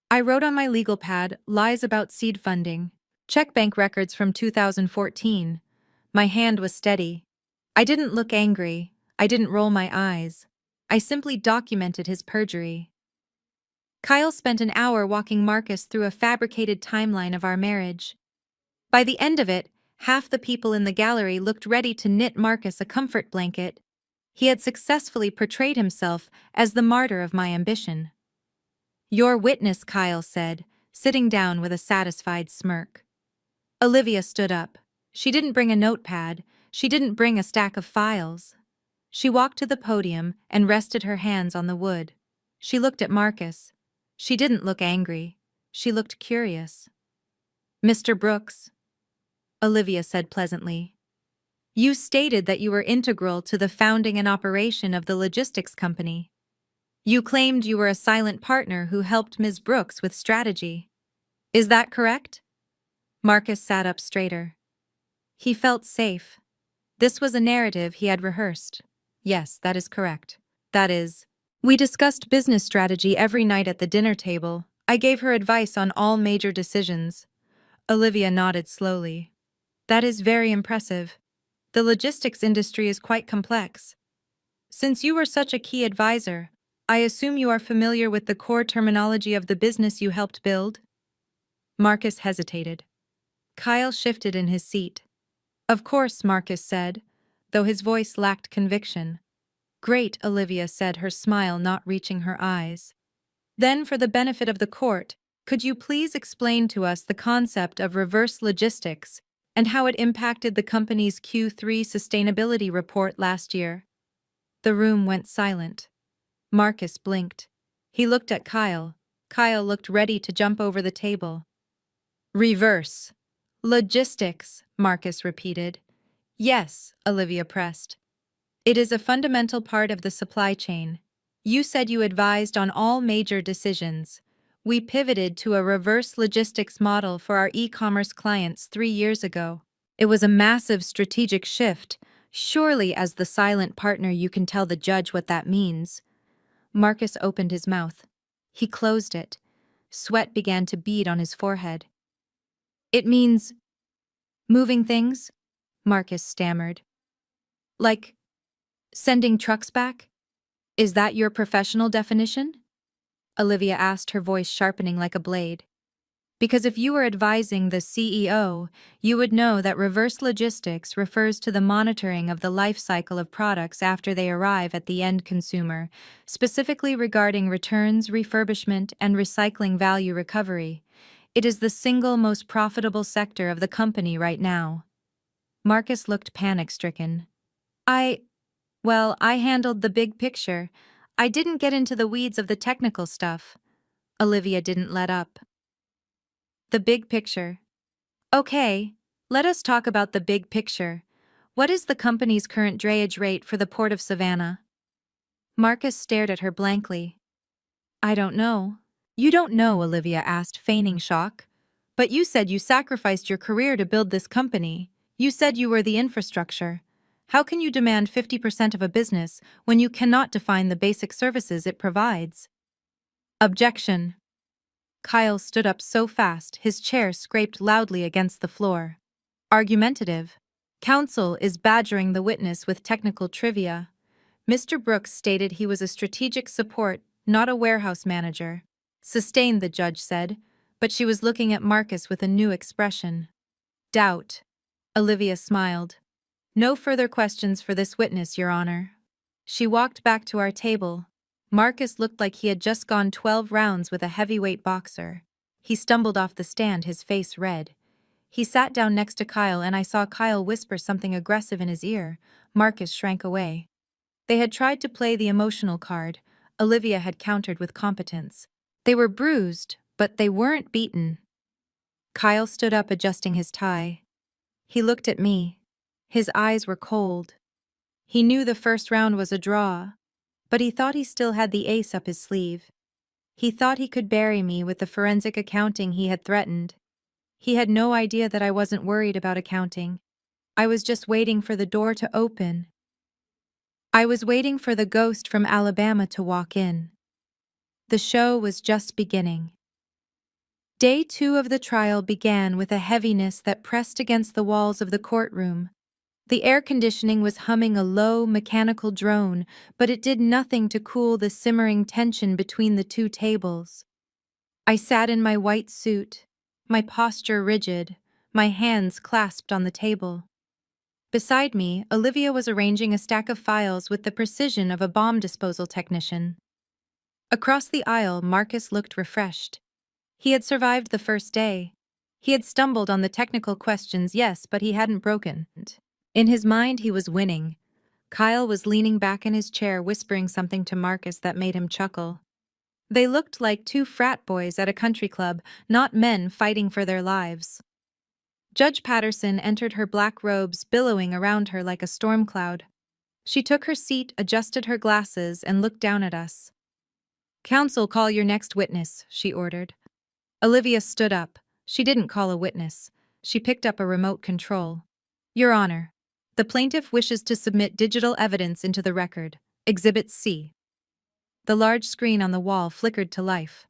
I wrote on my legal pad, lies about seed funding. Check bank records from 2014. My hand was steady. I didn't look angry. I didn't roll my eyes. I simply documented his perjury." Kyle spent an hour walking Marcus through a fabricated timeline of our marriage. By the end of it, half the people in the gallery looked ready to knit Marcus a comfort blanket. He had successfully portrayed himself as the martyr of my ambition. "Your witness," Kyle said, sitting down with a satisfied smirk. Olivia stood up. She didn't bring a notepad. She didn't bring a stack of files. She walked to the podium and rested her hands on the wood. She looked at Marcus. She didn't look angry. She looked curious. "Mr. Brooks," Olivia said pleasantly, "you stated that you were integral to the founding and operation of the logistics company. You claimed you were a silent partner who helped Ms. Brooks with strategy. Is that correct?" Marcus sat up straighter. He felt safe. This was a narrative he had rehearsed. "Yes, that is correct. That is, we discussed business strategy every night at the dinner table. I gave her advice on all major decisions." Olivia nodded slowly. "That is very impressive. The logistics industry is quite complex. Since you were such a key advisor, I assume you are familiar with the core terminology of the business you helped build?" Marcus hesitated. Kyle shifted in his seat. "Of course," Marcus said, though his voice lacked conviction. Great, Olivia said, her smile not reaching her eyes. Then, for the benefit of the court, could you please explain to us the concept of reverse logistics and how it impacted the company's Q3 sustainability report last year? The room went silent. Marcus blinked. He looked at Kyle. Kyle looked ready to jump over the table. Reverse logistics, Marcus repeated. Yes, Olivia pressed. It is a fundamental part of the supply chain. You said you advised on all major decisions. We pivoted to a reverse logistics model for our e-commerce clients 3 years ago. It was a massive strategic shift. Surely, as the silent partner, you can tell the judge what that means. Marcus opened his mouth. He closed it. Sweat began to bead on his forehead. It means moving things, Marcus stammered. Like sending trucks back? Is that your professional definition? Olivia asked, her voice sharpening like a blade. Because if you were advising the CEO, you would know that reverse logistics refers to the monitoring of the life cycle of products after they arrive at the end consumer, specifically regarding returns, refurbishment, and recycling value recovery. It is the single most profitable sector of the company right now. Marcus looked panic-stricken. I handled the big picture. I didn't get into the weeds of the technical stuff. Olivia didn't let up. The big picture. Okay, let us talk about the big picture. What is the company's current drayage rate for the Port of Savannah? Marcus stared at her blankly. I don't know. You don't know, Olivia asked, feigning shock. But you said you sacrificed your career to build this company. You said you were the infrastructure. How can you demand 50% of a business when you cannot define the basic services it provides? Objection. Kyle stood up so fast his chair scraped loudly against the floor. Argumentative. Counsel is badgering the witness with technical trivia. Mr. Brooks stated he was a strategic support, not a warehouse manager. Sustained, the judge said, but she was looking at Marcus with a new expression. Doubt. Olivia smiled. No further questions for this witness, Your Honor. She walked back to our table. Marcus looked like he had just gone 12 rounds with a heavyweight boxer. He stumbled off the stand, his face red. He sat down next to Kyle, and I saw Kyle whisper something aggressive in his ear. Marcus shrank away. They had tried to play the emotional card. Olivia had countered with competence. They were bruised, but they weren't beaten. Kyle stood up, adjusting his tie. He looked at me. His eyes were cold. He knew the first round was a draw, but he thought he still had the ace up his sleeve. He thought he could bury me with the forensic accounting he had threatened. He had no idea that I wasn't worried about accounting. I was just waiting for the door to open. I was waiting for the ghost from Alabama to walk in. The show was just beginning. Day 2 of the trial began with a heaviness that pressed against the walls of the courtroom. The air conditioning was humming a low, mechanical drone, but it did nothing to cool the simmering tension between the two tables. I sat in my white suit, my posture rigid, my hands clasped on the table. Beside me, Olivia was arranging a stack of files with the precision of a bomb disposal technician. Across the aisle, Marcus looked refreshed. He had survived the first day. He had stumbled on the technical questions, yes, but he hadn't broken. In his mind, he was winning. Kyle was leaning back in his chair, whispering something to Marcus that made him chuckle. They looked like two frat boys at a country club, not men fighting for their lives. Judge Patterson entered, her black robes billowing around her like a storm cloud. She took her seat, adjusted her glasses, and looked down at us. Counsel, call your next witness, she ordered. Olivia stood up. She didn't call a witness. She picked up a remote control. Your Honor, the plaintiff wishes to submit digital evidence into the record. Exhibit C. The large screen on the wall flickered to life.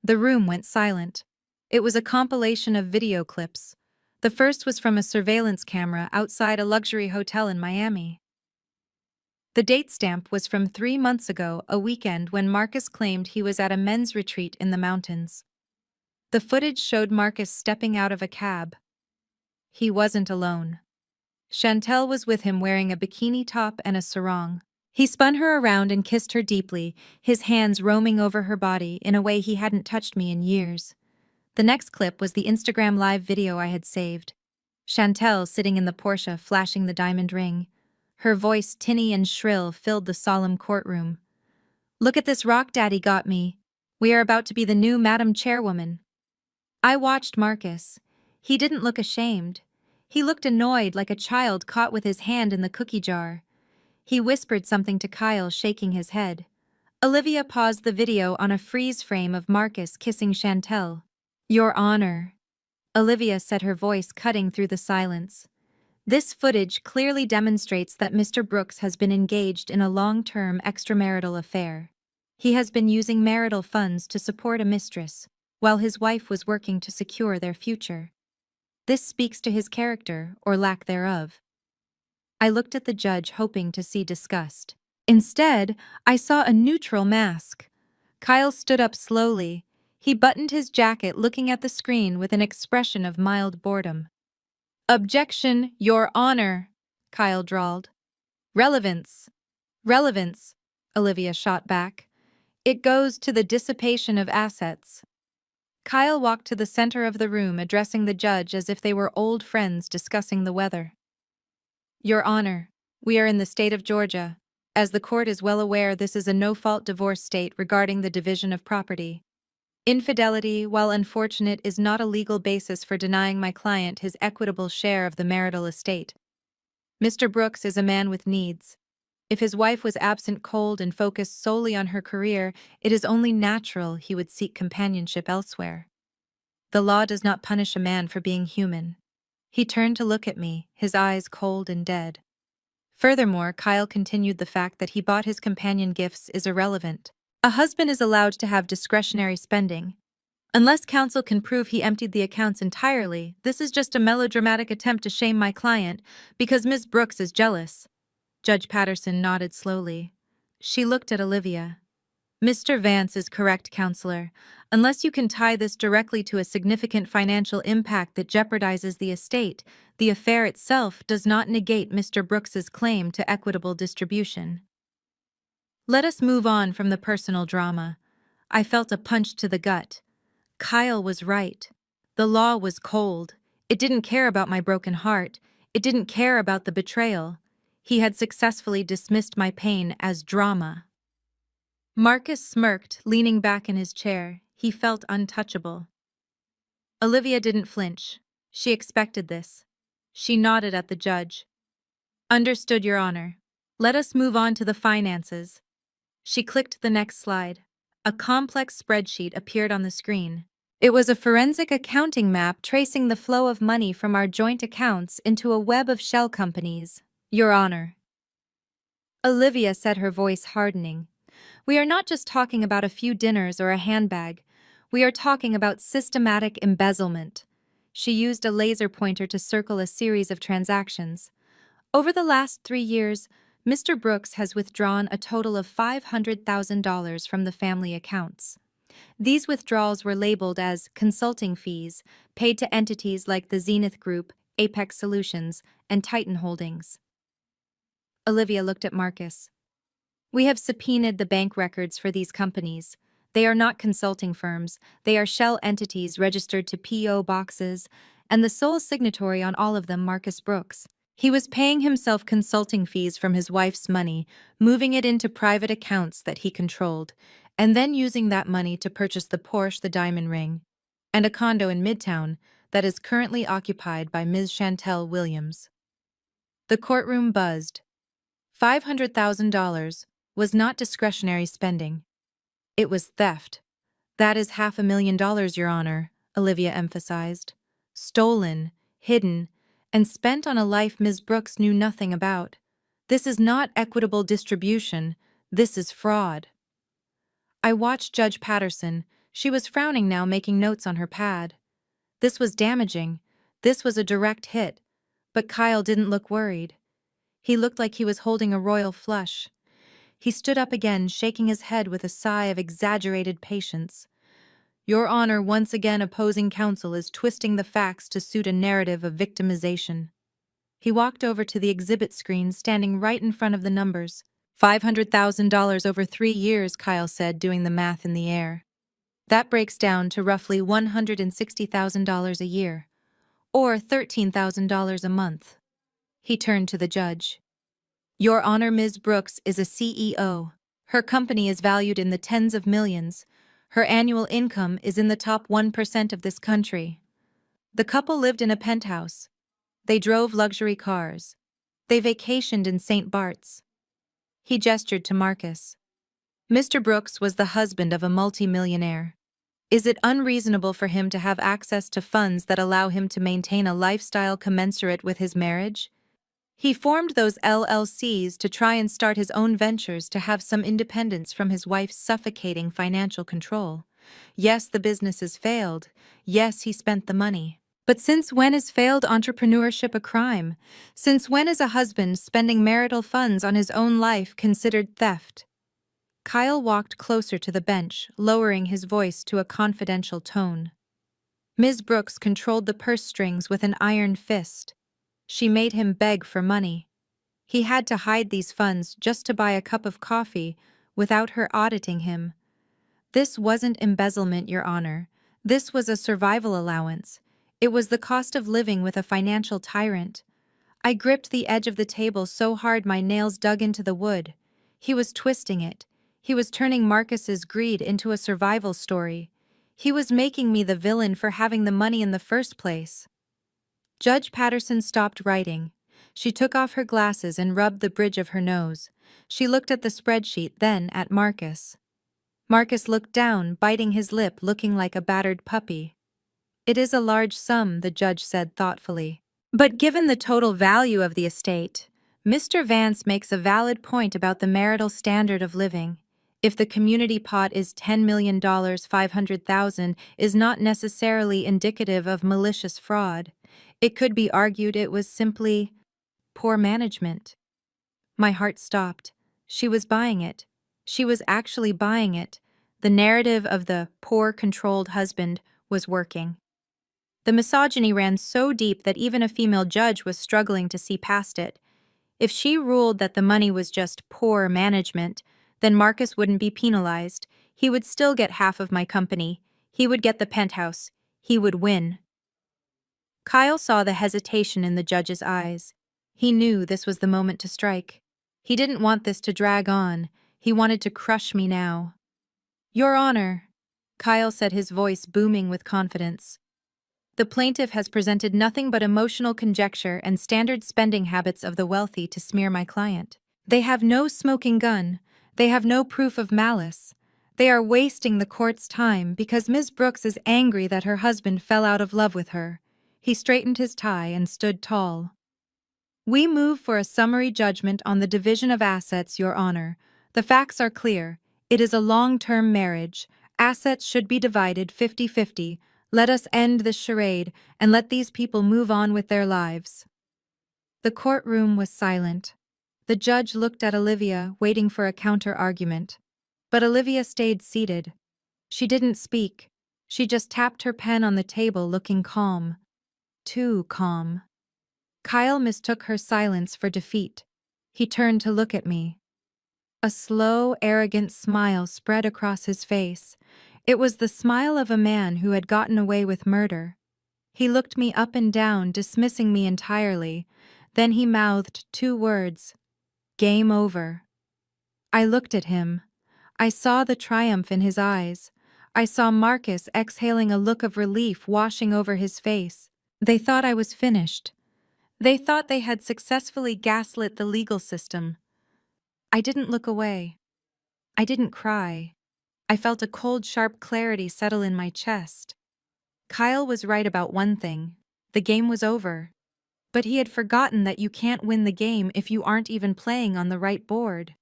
The room went silent. It was a compilation of video clips. The first was from a surveillance camera outside a luxury hotel in Miami. The date stamp was from 3 months ago, a weekend when Marcus claimed he was at a men's retreat in the mountains. The footage showed Marcus stepping out of a cab. He wasn't alone. Chantel was with him, wearing a bikini top and a sarong. He spun her around and kissed her deeply, his hands roaming over her body in a way he hadn't touched me in years. The next clip was the Instagram live video I had saved. Chantel sitting in the Porsche flashing the diamond ring. Her voice, tinny and shrill, filled the solemn courtroom. "Look at this rock Daddy got me. We are about to be the new Madam Chairwoman." I watched Marcus. He didn't look ashamed. He looked annoyed, like a child caught with his hand in the cookie jar. He whispered something to Kyle, shaking his head. Olivia paused the video on a freeze frame of Marcus kissing Chantel. "Your Honor," Olivia said, her voice cutting through the silence. This footage clearly demonstrates that Mr. Brooks has been engaged in a long-term extramarital affair. He has been using marital funds to support a mistress, while his wife was working to secure their future. This speaks to his character, or lack thereof. I looked at the judge, hoping to see disgust. Instead, I saw a neutral mask. Kyle stood up slowly. He buttoned his jacket, looking at the screen with an expression of mild boredom. "Objection, Your Honor," Kyle drawled. "Relevance." "Relevance," Olivia shot back. "It goes to the dissipation of assets." Kyle walked to the center of the room, addressing the judge as if they were old friends discussing the weather. "Your Honor, we are in the state of Georgia. As the court is well aware, this is a no-fault divorce state regarding the division of property. Infidelity, while unfortunate, is not a legal basis for denying my client his equitable share of the marital estate. Mr. Brooks is a man with needs. If his wife was absent, cold, and focused solely on her career, it is only natural he would seek companionship elsewhere. The law does not punish a man for being human." He turned to look at me, his eyes cold and dead. Furthermore, Kyle continued, "The fact that he bought his companion gifts is irrelevant. A husband is allowed to have discretionary spending. Unless counsel can prove he emptied the accounts entirely, this is just a melodramatic attempt to shame my client because Ms. Brooks is jealous." Judge Patterson nodded slowly. She looked at Olivia. "Mr. Vance is correct, counselor. Unless you can tie this directly to a significant financial impact that jeopardizes the estate, the affair itself does not negate Mr. Brooks's claim to equitable distribution." Let us move on from the personal drama. I felt a punch to the gut. Kyle was right. The law was cold. It didn't care about my broken heart. It didn't care about the betrayal. He had successfully dismissed my pain as drama. Marcus smirked, leaning back in his chair. He felt untouchable. Olivia didn't flinch. She expected this. She nodded at the judge. "Understood, Your Honor. Let us move on to the finances." She clicked the next slide. A complex spreadsheet appeared on the screen. It was a forensic accounting map tracing the flow of money from our joint accounts into a web of shell companies. "Your Honor," Olivia said, her voice hardening, "we are not just talking about a few dinners or a handbag. We are talking about systematic embezzlement." She used a laser pointer to circle a series of transactions. Over the last 3 years, Mr. Brooks has withdrawn a total of $500,000 from the family accounts. These withdrawals were labeled as consulting fees, paid to entities like the Zenith Group, Apex Solutions, and Titan Holdings. Olivia looked at Marcus. "We have subpoenaed the bank records for these companies. They are not consulting firms, they are shell entities registered to P.O. boxes, and the sole signatory on all of them, Marcus Brooks. He was paying himself consulting fees from his wife's money, moving it into private accounts that he controlled, and then using that money to purchase the Porsche, the diamond ring, and a condo in Midtown that is currently occupied by Ms. Chantel Williams." The courtroom buzzed. $500,000 was not discretionary spending. It was theft. "That is $500,000, Your Honor," Olivia emphasized. "Stolen, hidden, and spent on a life Ms. Brooks knew nothing about. This is not equitable distribution. This is fraud." I watched Judge Patterson. She was frowning now, making notes on her pad. This was damaging. This was a direct hit. But Kyle didn't look worried. He looked like he was holding a royal flush. He stood up again, shaking his head with a sigh of exaggerated patience. "Your Honor, once again opposing counsel is twisting the facts to suit a narrative of victimization." He walked over to the exhibit screen, standing right in front of the numbers. $500,000 over 3 years, Kyle said, doing the math in the air. That breaks down to roughly $160,000 a year, or $13,000 a month. He turned to the judge. Your Honor, Ms. Brooks is a CEO. Her company is valued in the tens of millions. Her annual income is in the top 1% of this country. The couple lived in a penthouse. They drove luxury cars. They vacationed in St. Bart's. He gestured to Marcus. Mr. Brooks was the husband of a multimillionaire. Is it unreasonable for him to have access to funds that allow him to maintain a lifestyle commensurate with his marriage? He formed those LLCs to try and start his own ventures to have some independence from his wife's suffocating financial control. Yes, the businesses failed. Yes, he spent the money. But since when is failed entrepreneurship a crime? Since when is a husband spending marital funds on his own life considered theft? Kyle walked closer to the bench, lowering his voice to a confidential tone. Ms. Brooks controlled the purse strings with an iron fist. She made him beg for money. He had to hide these funds just to buy a cup of coffee without her auditing him. This wasn't embezzlement, Your Honor. This was a survival allowance. It was the cost of living with a financial tyrant. I gripped the edge of the table so hard my nails dug into the wood. He was twisting it. He was turning Marcus's greed into a survival story. He was making me the villain for having the money in the first place. Judge Patterson stopped writing. She took off her glasses and rubbed the bridge of her nose. She looked at the spreadsheet, then at Marcus. Marcus looked down, biting his lip, looking like a battered puppy. It is a large sum, the judge said thoughtfully. But given the total value of the estate, Mr. Vance makes a valid point about the marital standard of living. If the community pot is $10 million, $500,000 is not necessarily indicative of malicious fraud. It could be argued it was simply poor management. My heart stopped. She was buying it. She was actually buying it. The narrative of the poor, controlled husband was working. The misogyny ran so deep that even a female judge was struggling to see past it. If she ruled that the money was just poor management, then Marcus wouldn't be penalized. He would still get half of my company. He would get the penthouse. He would win. Kyle saw the hesitation in the judge's eyes. He knew this was the moment to strike. He didn't want this to drag on. He wanted to crush me now. Your Honor, Kyle said, his voice booming with confidence. The plaintiff has presented nothing but emotional conjecture and standard spending habits of the wealthy to smear my client. They have no smoking gun. They have no proof of malice. They are wasting the court's time because Ms. Brooks is angry that her husband fell out of love with her. He straightened his tie and stood tall. We move for a summary judgment on the division of assets, Your Honor. The facts are clear. It is a long-term marriage. Assets should be divided 50-50. Let us end this charade and let these people move on with their lives. The courtroom was silent. The judge looked at Olivia, waiting for a counter-argument. But Olivia stayed seated. She didn't speak. She just tapped her pen on the table, looking calm. Too calm. Kyle mistook her silence for defeat. He turned to look at me. A slow, arrogant smile spread across his face. It was the smile of a man who had gotten away with murder. He looked me up and down, dismissing me entirely. Then he mouthed 2 words. Game over. I looked at him. I saw the triumph in his eyes. I saw Marcus exhaling a look of relief washing over his face. They thought I was finished. They thought they had successfully gaslit the legal system. I didn't look away. I didn't cry. I felt a cold, sharp clarity settle in my chest. Kyle was right about one thing. The game was over. But he had forgotten that you can't win the game if you aren't even playing on the right board.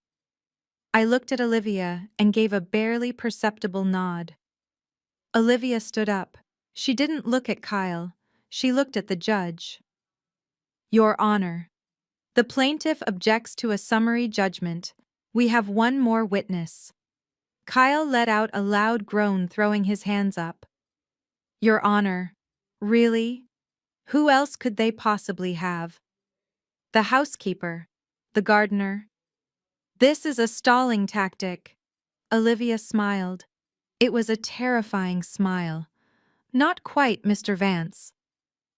I looked at Olivia and gave a barely perceptible nod. Olivia stood up. She didn't look at Kyle. She looked at the judge. Your Honor, the plaintiff objects to a summary judgment. We have one more witness. Kyle let out a loud groan, throwing his hands up. Your Honor, really? Who else could they possibly have? The housekeeper, the gardener, This is a stalling tactic. Olivia smiled. It was a terrifying smile. Not quite, Mr. Vance.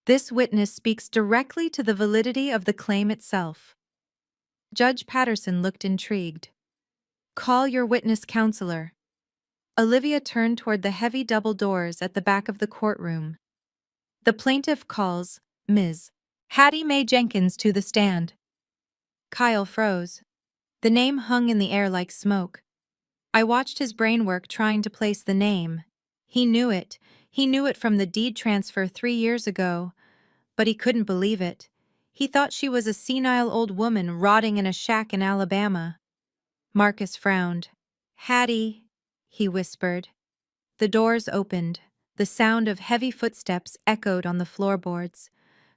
This witness speaks directly to the validity of the claim itself. Judge Patterson looked intrigued. Call your witness, counselor. Olivia turned toward the heavy double doors at the back of the courtroom. The plaintiff calls Ms. Hattie Mae Jenkins to the stand. Kyle froze. The name hung in the air like smoke. I watched his brain work trying to place the name. He knew it. He knew it from the deed transfer 3 years ago. But he couldn't believe it. He thought she was a senile old woman rotting in a shack in Alabama. Marcus frowned. Hattie, he whispered. The doors opened. The sound of heavy footsteps echoed on the floorboards.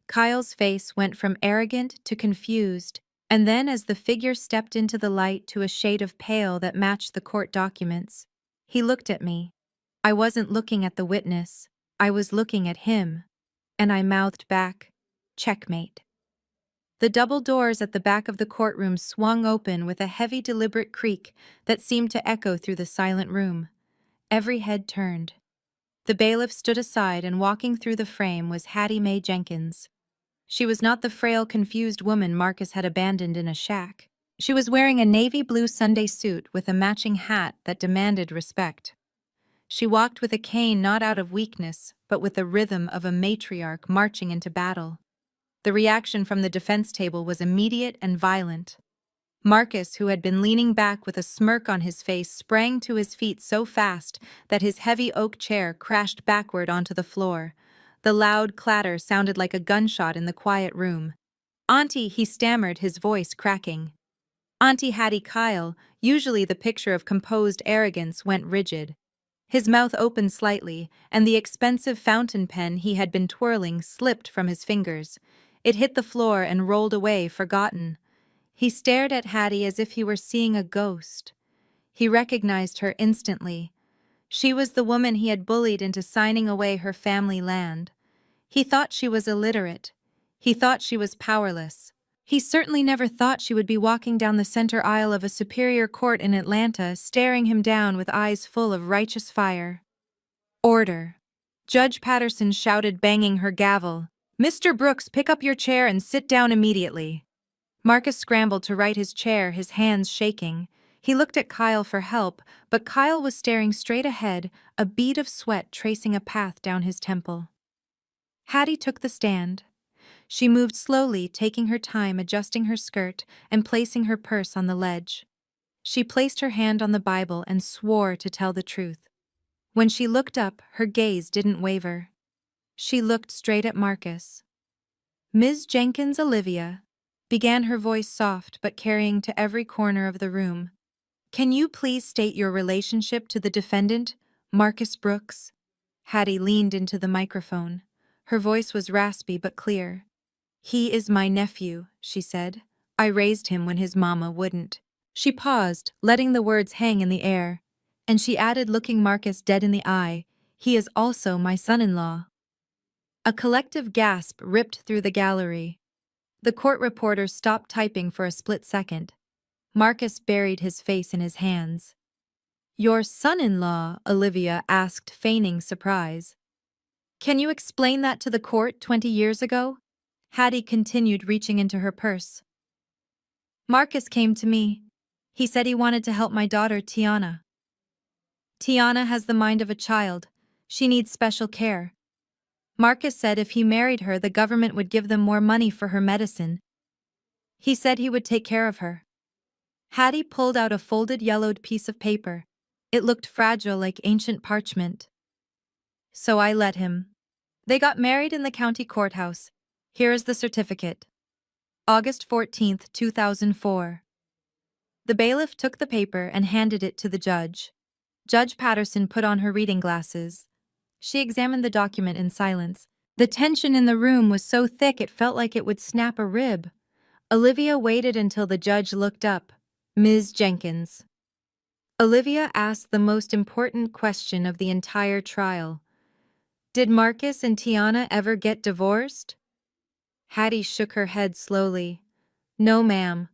Kyle's face went from arrogant to confused, and then as the figure stepped into the light to a shade of pale that matched the court documents, he looked at me. I wasn't looking at the witness. I was looking at him. And I mouthed back, checkmate. The double doors at the back of the courtroom swung open with a heavy, deliberate creak that seemed to echo through the silent room. Every head turned. The bailiff stood aside, and walking through the frame was Hattie Mae Jenkins. She was not the frail, confused woman Marcus had abandoned in a shack. She was wearing a navy blue Sunday suit with a matching hat that demanded respect. She walked with a cane not out of weakness, but with the rhythm of a matriarch marching into battle. The reaction from the defense table was immediate and violent. Marcus, who had been leaning back with a smirk on his face, sprang to his feet so fast that his heavy oak chair crashed backward onto the floor. The loud clatter sounded like a gunshot in the quiet room. Auntie, he stammered, his voice cracking. Auntie Hattie Kyle, usually the picture of composed arrogance, went rigid. His mouth opened slightly, and the expensive fountain pen he had been twirling slipped from his fingers. It hit the floor and rolled away, forgotten. He stared at Hattie as if he were seeing a ghost. He recognized her instantly. She was the woman he had bullied into signing away her family land. He thought she was illiterate. He thought she was powerless. He certainly never thought she would be walking down the center aisle of a superior court in Atlanta, staring him down with eyes full of righteous fire. Order. Judge Patterson shouted, banging her gavel. Mr. Brooks, pick up your chair and sit down immediately. Marcus scrambled to right his chair, his hands shaking. He looked at Kyle for help, but Kyle was staring straight ahead, a bead of sweat tracing a path down his temple. Hattie took the stand. She moved slowly, taking her time adjusting her skirt and placing her purse on the ledge. She placed her hand on the Bible and swore to tell the truth. When she looked up, her gaze didn't waver. She looked straight at Marcus. Ms. Jenkins, Olivia, began, her voice soft but carrying to every corner of the room. Can you please state your relationship to the defendant, Marcus Brooks? Hattie leaned into the microphone. Her voice was raspy but clear. He is my nephew, she said. I raised him when his mama wouldn't. She paused, letting the words hang in the air. And she added, looking Marcus dead in the eye, he is also my son-in-law. A collective gasp ripped through the gallery. The court reporter stopped typing for a split second. Marcus buried his face in his hands. Your son-in-law, Olivia asked, feigning surprise. Can you explain that to the court 20 years ago? Hattie continued, reaching into her purse. Marcus came to me. He said he wanted to help my daughter, Tiana. Tiana has the mind of a child. She needs special care. Marcus said if he married her, the government would give them more money for her medicine. He said he would take care of her. Hattie pulled out a folded yellowed piece of paper. It looked fragile, like ancient parchment. So I let him. They got married in the county courthouse. Here is the certificate. August 14th, 2004. The bailiff took the paper and handed it to the judge. Judge Patterson put on her reading glasses. She examined the document in silence. The tension in the room was so thick it felt like it would snap a rib. Olivia waited until the judge looked up. Ms. Jenkins. Olivia asked the most important question of the entire trial. Did Marcus and Tiana ever get divorced? Hattie shook her head slowly. No, ma'am.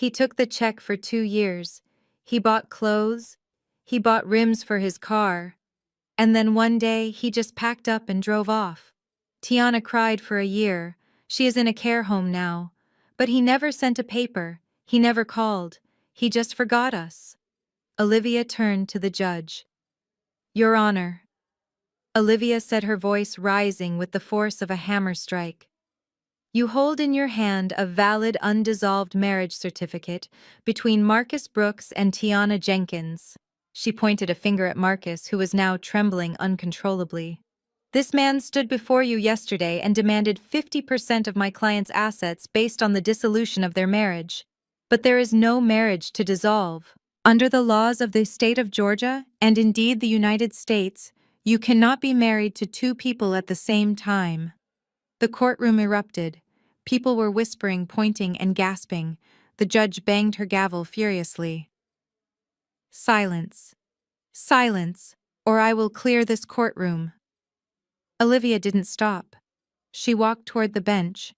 He took the check for 2 years. He bought clothes. He bought rims for his car. And then one day, he just packed up and drove off. Tiana cried for a year. She is in a care home now. But he never sent a paper. He never called. He just forgot us. Olivia turned to the judge. Your Honor. Olivia said, her voice rising with the force of a hammer strike. You hold in your hand a valid undissolved marriage certificate between Marcus Brooks and Tiana Jenkins. She pointed a finger at Marcus, who was now trembling uncontrollably. This man stood before you yesterday and demanded 50% of my client's assets based on the dissolution of their marriage. But there is no marriage to dissolve. Under the laws of the state of Georgia, and indeed the United States, you cannot be married to two people at the same time. The courtroom erupted. People were whispering, pointing, and gasping. The judge banged her gavel furiously. Silence. Silence, or I will clear this courtroom. Olivia didn't stop. She walked toward the bench.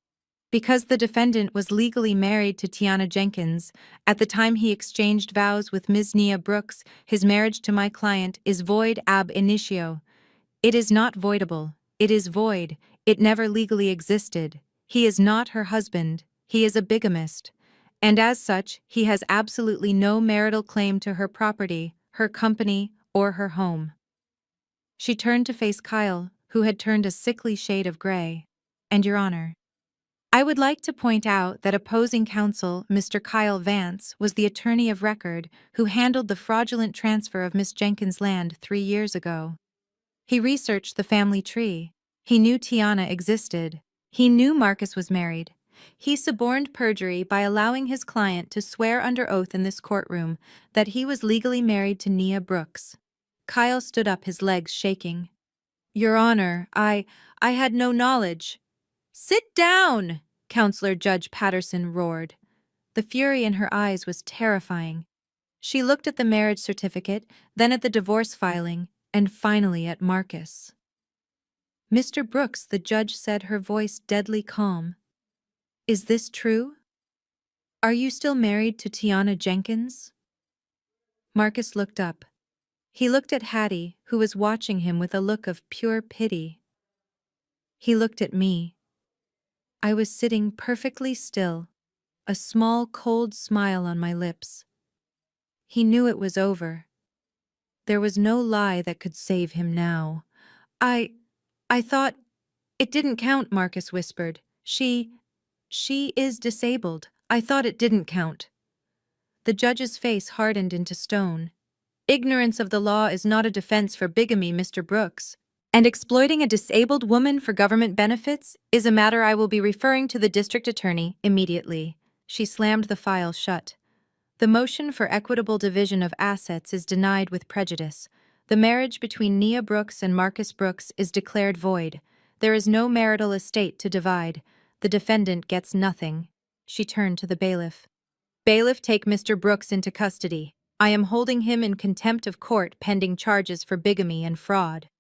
Because the defendant was legally married to Tiana Jenkins, at the time he exchanged vows with Ms. Nia Brooks, his marriage to my client is void ab initio. It is not voidable. It is void. It never legally existed. He is not her husband. He is a bigamist. And as such, he has absolutely no marital claim to her property, her company, or her home. She turned to face Kyle, who had turned a sickly shade of gray. And Your Honor, I would like to point out that opposing counsel, Mr. Kyle Vance, was the attorney of record who handled the fraudulent transfer of Miss Jenkins' land 3 years ago. He researched the family tree. He knew Tiana existed. He knew Marcus was married. He suborned perjury by allowing his client to swear under oath in this courtroom that he was legally married to Nia Brooks. Kyle stood up, his legs shaking. Your Honor, I had no knowledge. Sit down, Counselor Judge Patterson roared. The fury in her eyes was terrifying. She looked at the marriage certificate, then at the divorce filing, and finally at Marcus. Mr. Brooks, the judge said, her voice deadly calm. Is this true? Are you still married to Tiana Jenkins? Marcus looked up. He looked at Hattie, who was watching him with a look of pure pity. He looked at me. I was sitting perfectly still, a small, cold smile on my lips. He knew it was over. There was no lie that could save him now. I thought... It didn't count, Marcus whispered. She is disabled. I thought it didn't count. The judge's face hardened into stone. Ignorance of the law is not a defense for bigamy, Mr. Brooks. And exploiting a disabled woman for government benefits is a matter I will be referring to the district attorney immediately. She slammed the file shut. The motion for equitable division of assets is denied with prejudice. The marriage between Nia Brooks and Marcus Brooks is declared void. There is no marital estate to divide. The defendant gets nothing. She turned to the bailiff. Bailiff, take Mr. Brooks into custody. I am holding him in contempt of court pending charges for bigamy and fraud.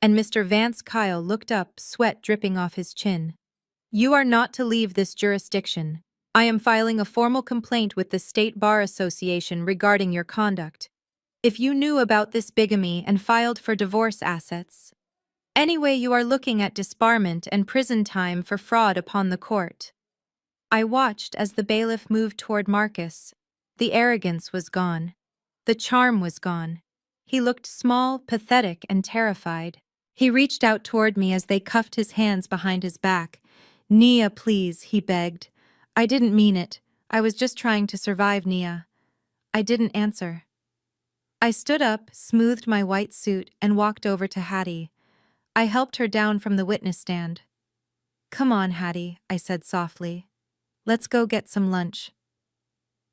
And Mr. Vance Kyle looked up, sweat dripping off his chin. You are not to leave this jurisdiction. I am filing a formal complaint with the State Bar Association regarding your conduct. If you knew about this bigamy and filed for divorce assets. Anyway, you are looking at disbarment and prison time for fraud upon the court. I watched as the bailiff moved toward Marcus. The arrogance was gone. The charm was gone. He looked small, pathetic, and terrified. He reached out toward me as they cuffed his hands behind his back. Nia, please, he begged. I didn't mean it. I was just trying to survive, Nia. I didn't answer. I stood up, smoothed my white suit, and walked over to Hattie. I helped her down from the witness stand. Come on, Hattie, I said softly. Let's go get some lunch.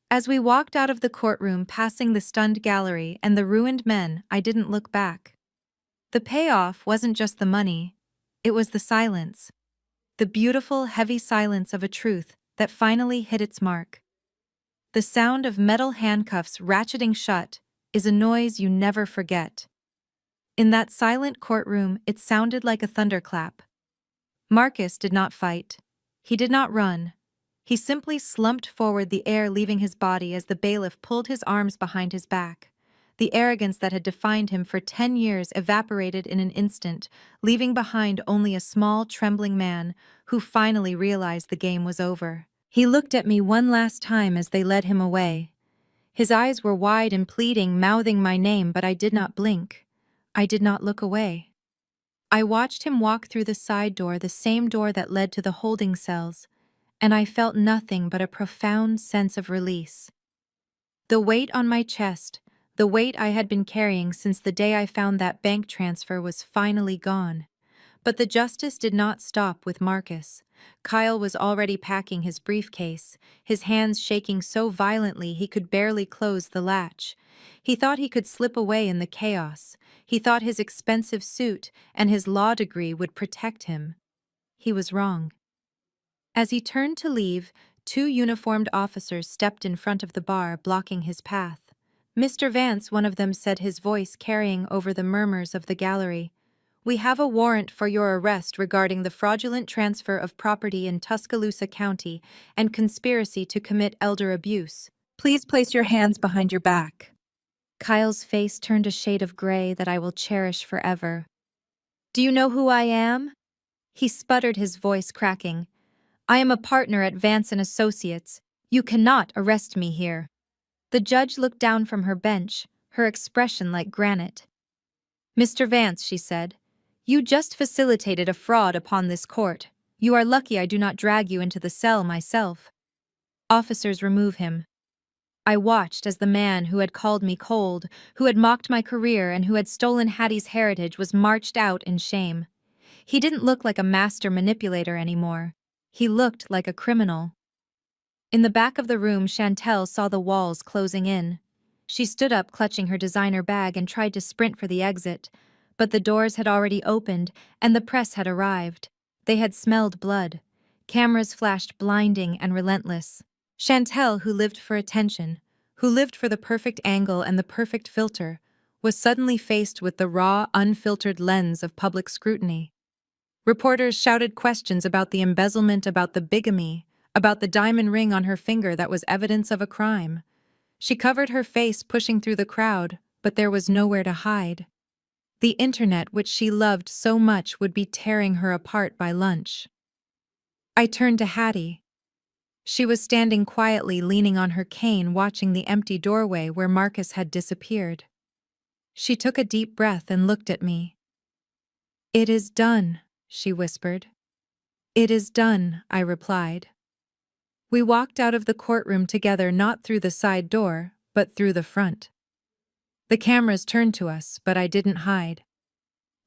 As we walked out of the courtroom, passing the stunned gallery and the ruined men, I didn't look back. The payoff wasn't just the money. It was the silence. The beautiful, heavy silence of a truth that finally hit its mark. The sound of metal handcuffs ratcheting shut is a noise you never forget. In that silent courtroom, it sounded like a thunderclap. Marcus did not fight. He did not run. He simply slumped forward, the air leaving his body as the bailiff pulled his arms behind his back. The arrogance that had defined him for 10 years evaporated in an instant, leaving behind only a small, trembling man who finally realized the game was over. He looked at me one last time as they led him away. His eyes were wide and pleading, mouthing my name, but I did not blink. I did not look away. I watched him walk through the side door, the same door that led to the holding cells, and I felt nothing but a profound sense of release. The weight on my chest, the weight I had been carrying since the day I found that bank transfer, was finally gone. But the justice did not stop with Marcus. Kyle was already packing his briefcase, his hands shaking so violently he could barely close the latch. He thought he could slip away in the chaos. He thought his expensive suit and his law degree would protect him. He was wrong. As he turned to leave, 2 uniformed officers stepped in front of the bar, blocking his path. "Mr. Vance," one of them said, his voice carrying over the murmurs of the gallery, "we have a warrant for your arrest regarding the fraudulent transfer of property in Tuscaloosa County and conspiracy to commit elder abuse. Please place your hands behind your back." Kyle's face turned a shade of gray that I will cherish forever. "Do you know who I am?" He sputtered, his voice cracking. "I am a partner at Vance & Associates. You cannot arrest me here." The judge looked down from her bench, her expression like granite. "Mr. Vance," she said, "you just facilitated a fraud upon this court. You are lucky I do not drag you into the cell myself." "Officers, remove him." I watched as the man who had called me cold, who had mocked my career, and who had stolen Hattie's heritage was marched out in shame. He didn't look like a master manipulator anymore. He looked like a criminal. In the back of the room, Chantel saw the walls closing in. She stood up, clutching her designer bag, and tried to sprint for the exit. But the doors had already opened, and the press had arrived. They had smelled blood. Cameras flashed, blinding and relentless. Chantel, who lived for attention, who lived for the perfect angle and the perfect filter, was suddenly faced with the raw, unfiltered lens of public scrutiny. Reporters shouted questions about the embezzlement, about the bigamy, about the diamond ring on her finger that was evidence of a crime. She covered her face, pushing through the crowd, but there was nowhere to hide. The internet, which she loved so much, would be tearing her apart by lunch. I turned to Hattie. She was standing quietly, leaning on her cane, watching the empty doorway where Marcus had disappeared. She took a deep breath and looked at me. "It is done," she whispered. "It is done," I replied. We walked out of the courtroom together, not through the side door, but through the front. The cameras turned to us, but I didn't hide.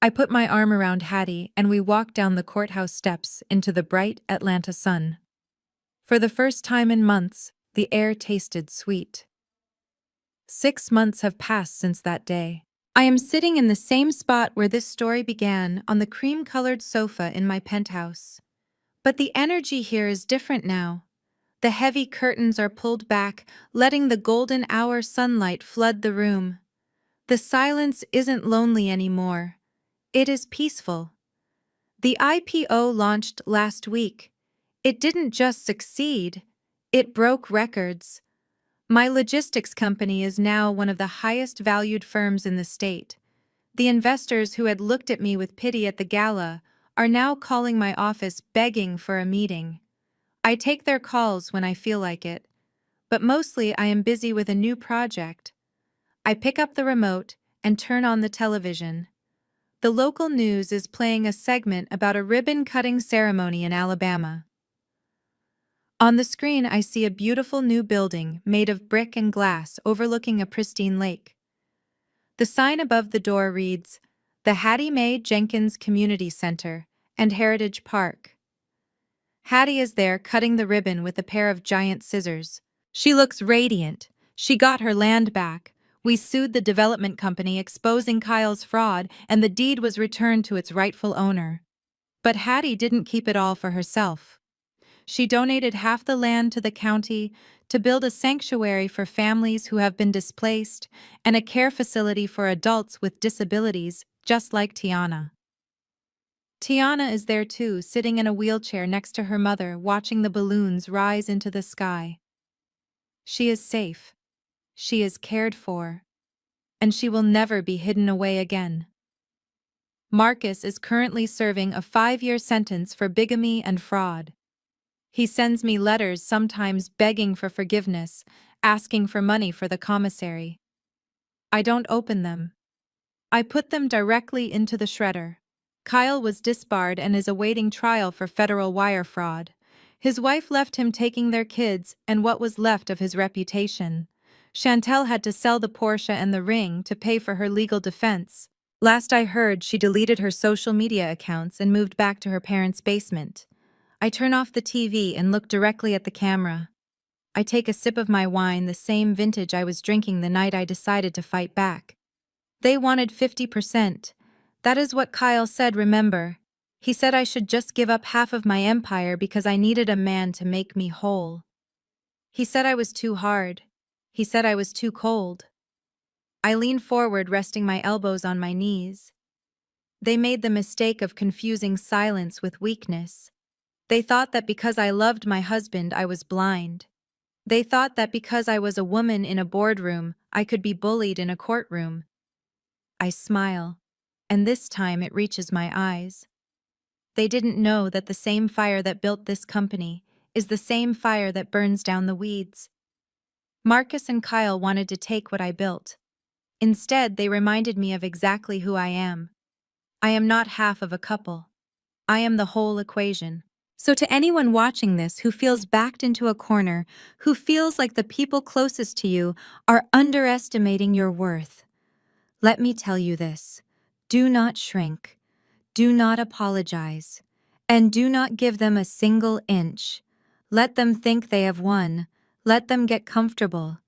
I put my arm around Hattie, and we walked down the courthouse steps into the bright Atlanta sun. For the first time in months, the air tasted sweet. 6 months have passed since that day. I am sitting in the same spot where this story began, on the cream-colored sofa in my penthouse. But the energy here is different now. The heavy curtains are pulled back, letting the golden hour sunlight flood the room. The silence isn't lonely anymore. It is peaceful. The IPO launched last week. It didn't just succeed, it broke records. My logistics company is now one of the highest valued firms in the state. The investors who had looked at me with pity at the gala are now calling my office, begging for a meeting. I take their calls when I feel like it, but mostly I am busy with a new project. I pick up the remote and turn on the television. The local news is playing a segment about a ribbon-cutting ceremony in Alabama. On the screen, I see a beautiful new building made of brick and glass overlooking a pristine lake. The sign above the door reads, "The Hattie Mae Jenkins Community Center and Heritage Park." Hattie is there, cutting the ribbon with a pair of giant scissors. She looks radiant. She got her land back. We sued the development company, exposing Kyle's fraud, and the deed was returned to its rightful owner. But Hattie didn't keep it all for herself. She donated half the land to the county to build a sanctuary for families who have been displaced and a care facility for adults with disabilities, just like Tiana. Tiana is there too, sitting in a wheelchair next to her mother, watching the balloons rise into the sky. She is safe. She is cared for. And she will never be hidden away again. Marcus is currently serving a 5-year sentence for bigamy and fraud. He sends me letters, sometimes begging for forgiveness, asking for money for the commissary. I don't open them. I put them directly into the shredder. Kyle was disbarred and is awaiting trial for federal wire fraud. His wife left him taking their kids and what was left of his reputation. Chantel had to sell the Porsche and the ring to pay for her legal defense. Last I heard, she deleted her social media accounts and moved back to her parents' basement. I turn off the TV and look directly at the camera. I take a sip of my wine, the same vintage I was drinking the night I decided to fight back. They wanted 50%. That is what Kyle said, remember. He said I should just give up half of my empire because I needed a man to make me whole. He said I was too hard. He said I was too cold. I leaned forward, resting my elbows on my knees. They made the mistake of confusing silence with weakness. They thought that because I loved my husband, I was blind. They thought that because I was a woman in a boardroom, I could be bullied in a courtroom. I smile, and this time it reaches my eyes. They didn't know that the same fire that built this company is the same fire that burns down the weeds. Marcus and Kyle wanted to take what I built. Instead, they reminded me of exactly who I am. I am not half of a couple. I am the whole equation. So to anyone watching this who feels backed into a corner, who feels like the people closest to you are underestimating your worth, let me tell you this. Do not shrink. Do not apologize. And do not give them a single inch. Let them think they have won. Let them get comfortable.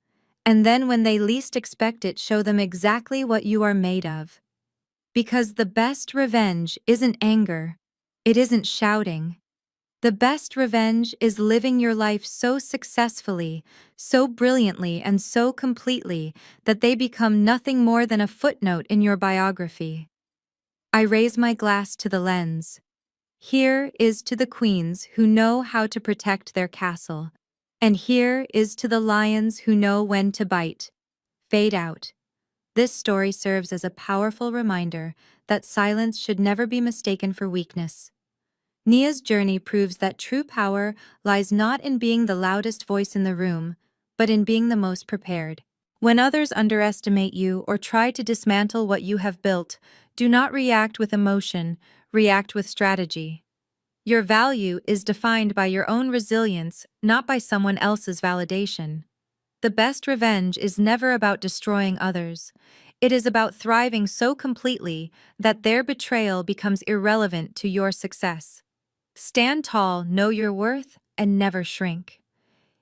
And then when they least expect it, show them exactly what you are made of. Because the best revenge isn't anger. It isn't shouting. The best revenge is living your life so successfully, so brilliantly, and so completely that they become nothing more than a footnote in your biography. I raise my glass to the lens. Here is to the queens who know how to protect their castle, and here is to the lions who know when to bite. Fade out. This story serves as a powerful reminder that silence should never be mistaken for weakness. Nia's journey proves that true power lies not in being the loudest voice in the room, but in being the most prepared. When others underestimate you or try to dismantle what you have built, do not react with emotion, react with strategy. Your value is defined by your own resilience, not by someone else's validation. The best revenge is never about destroying others. It is about thriving so completely that their betrayal becomes irrelevant to your success. Stand tall, know your worth, and never shrink.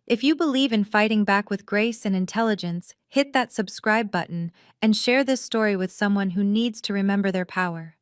If you believe in fighting back with grace and intelligence, hit that subscribe button and share this story with someone who needs to remember their power.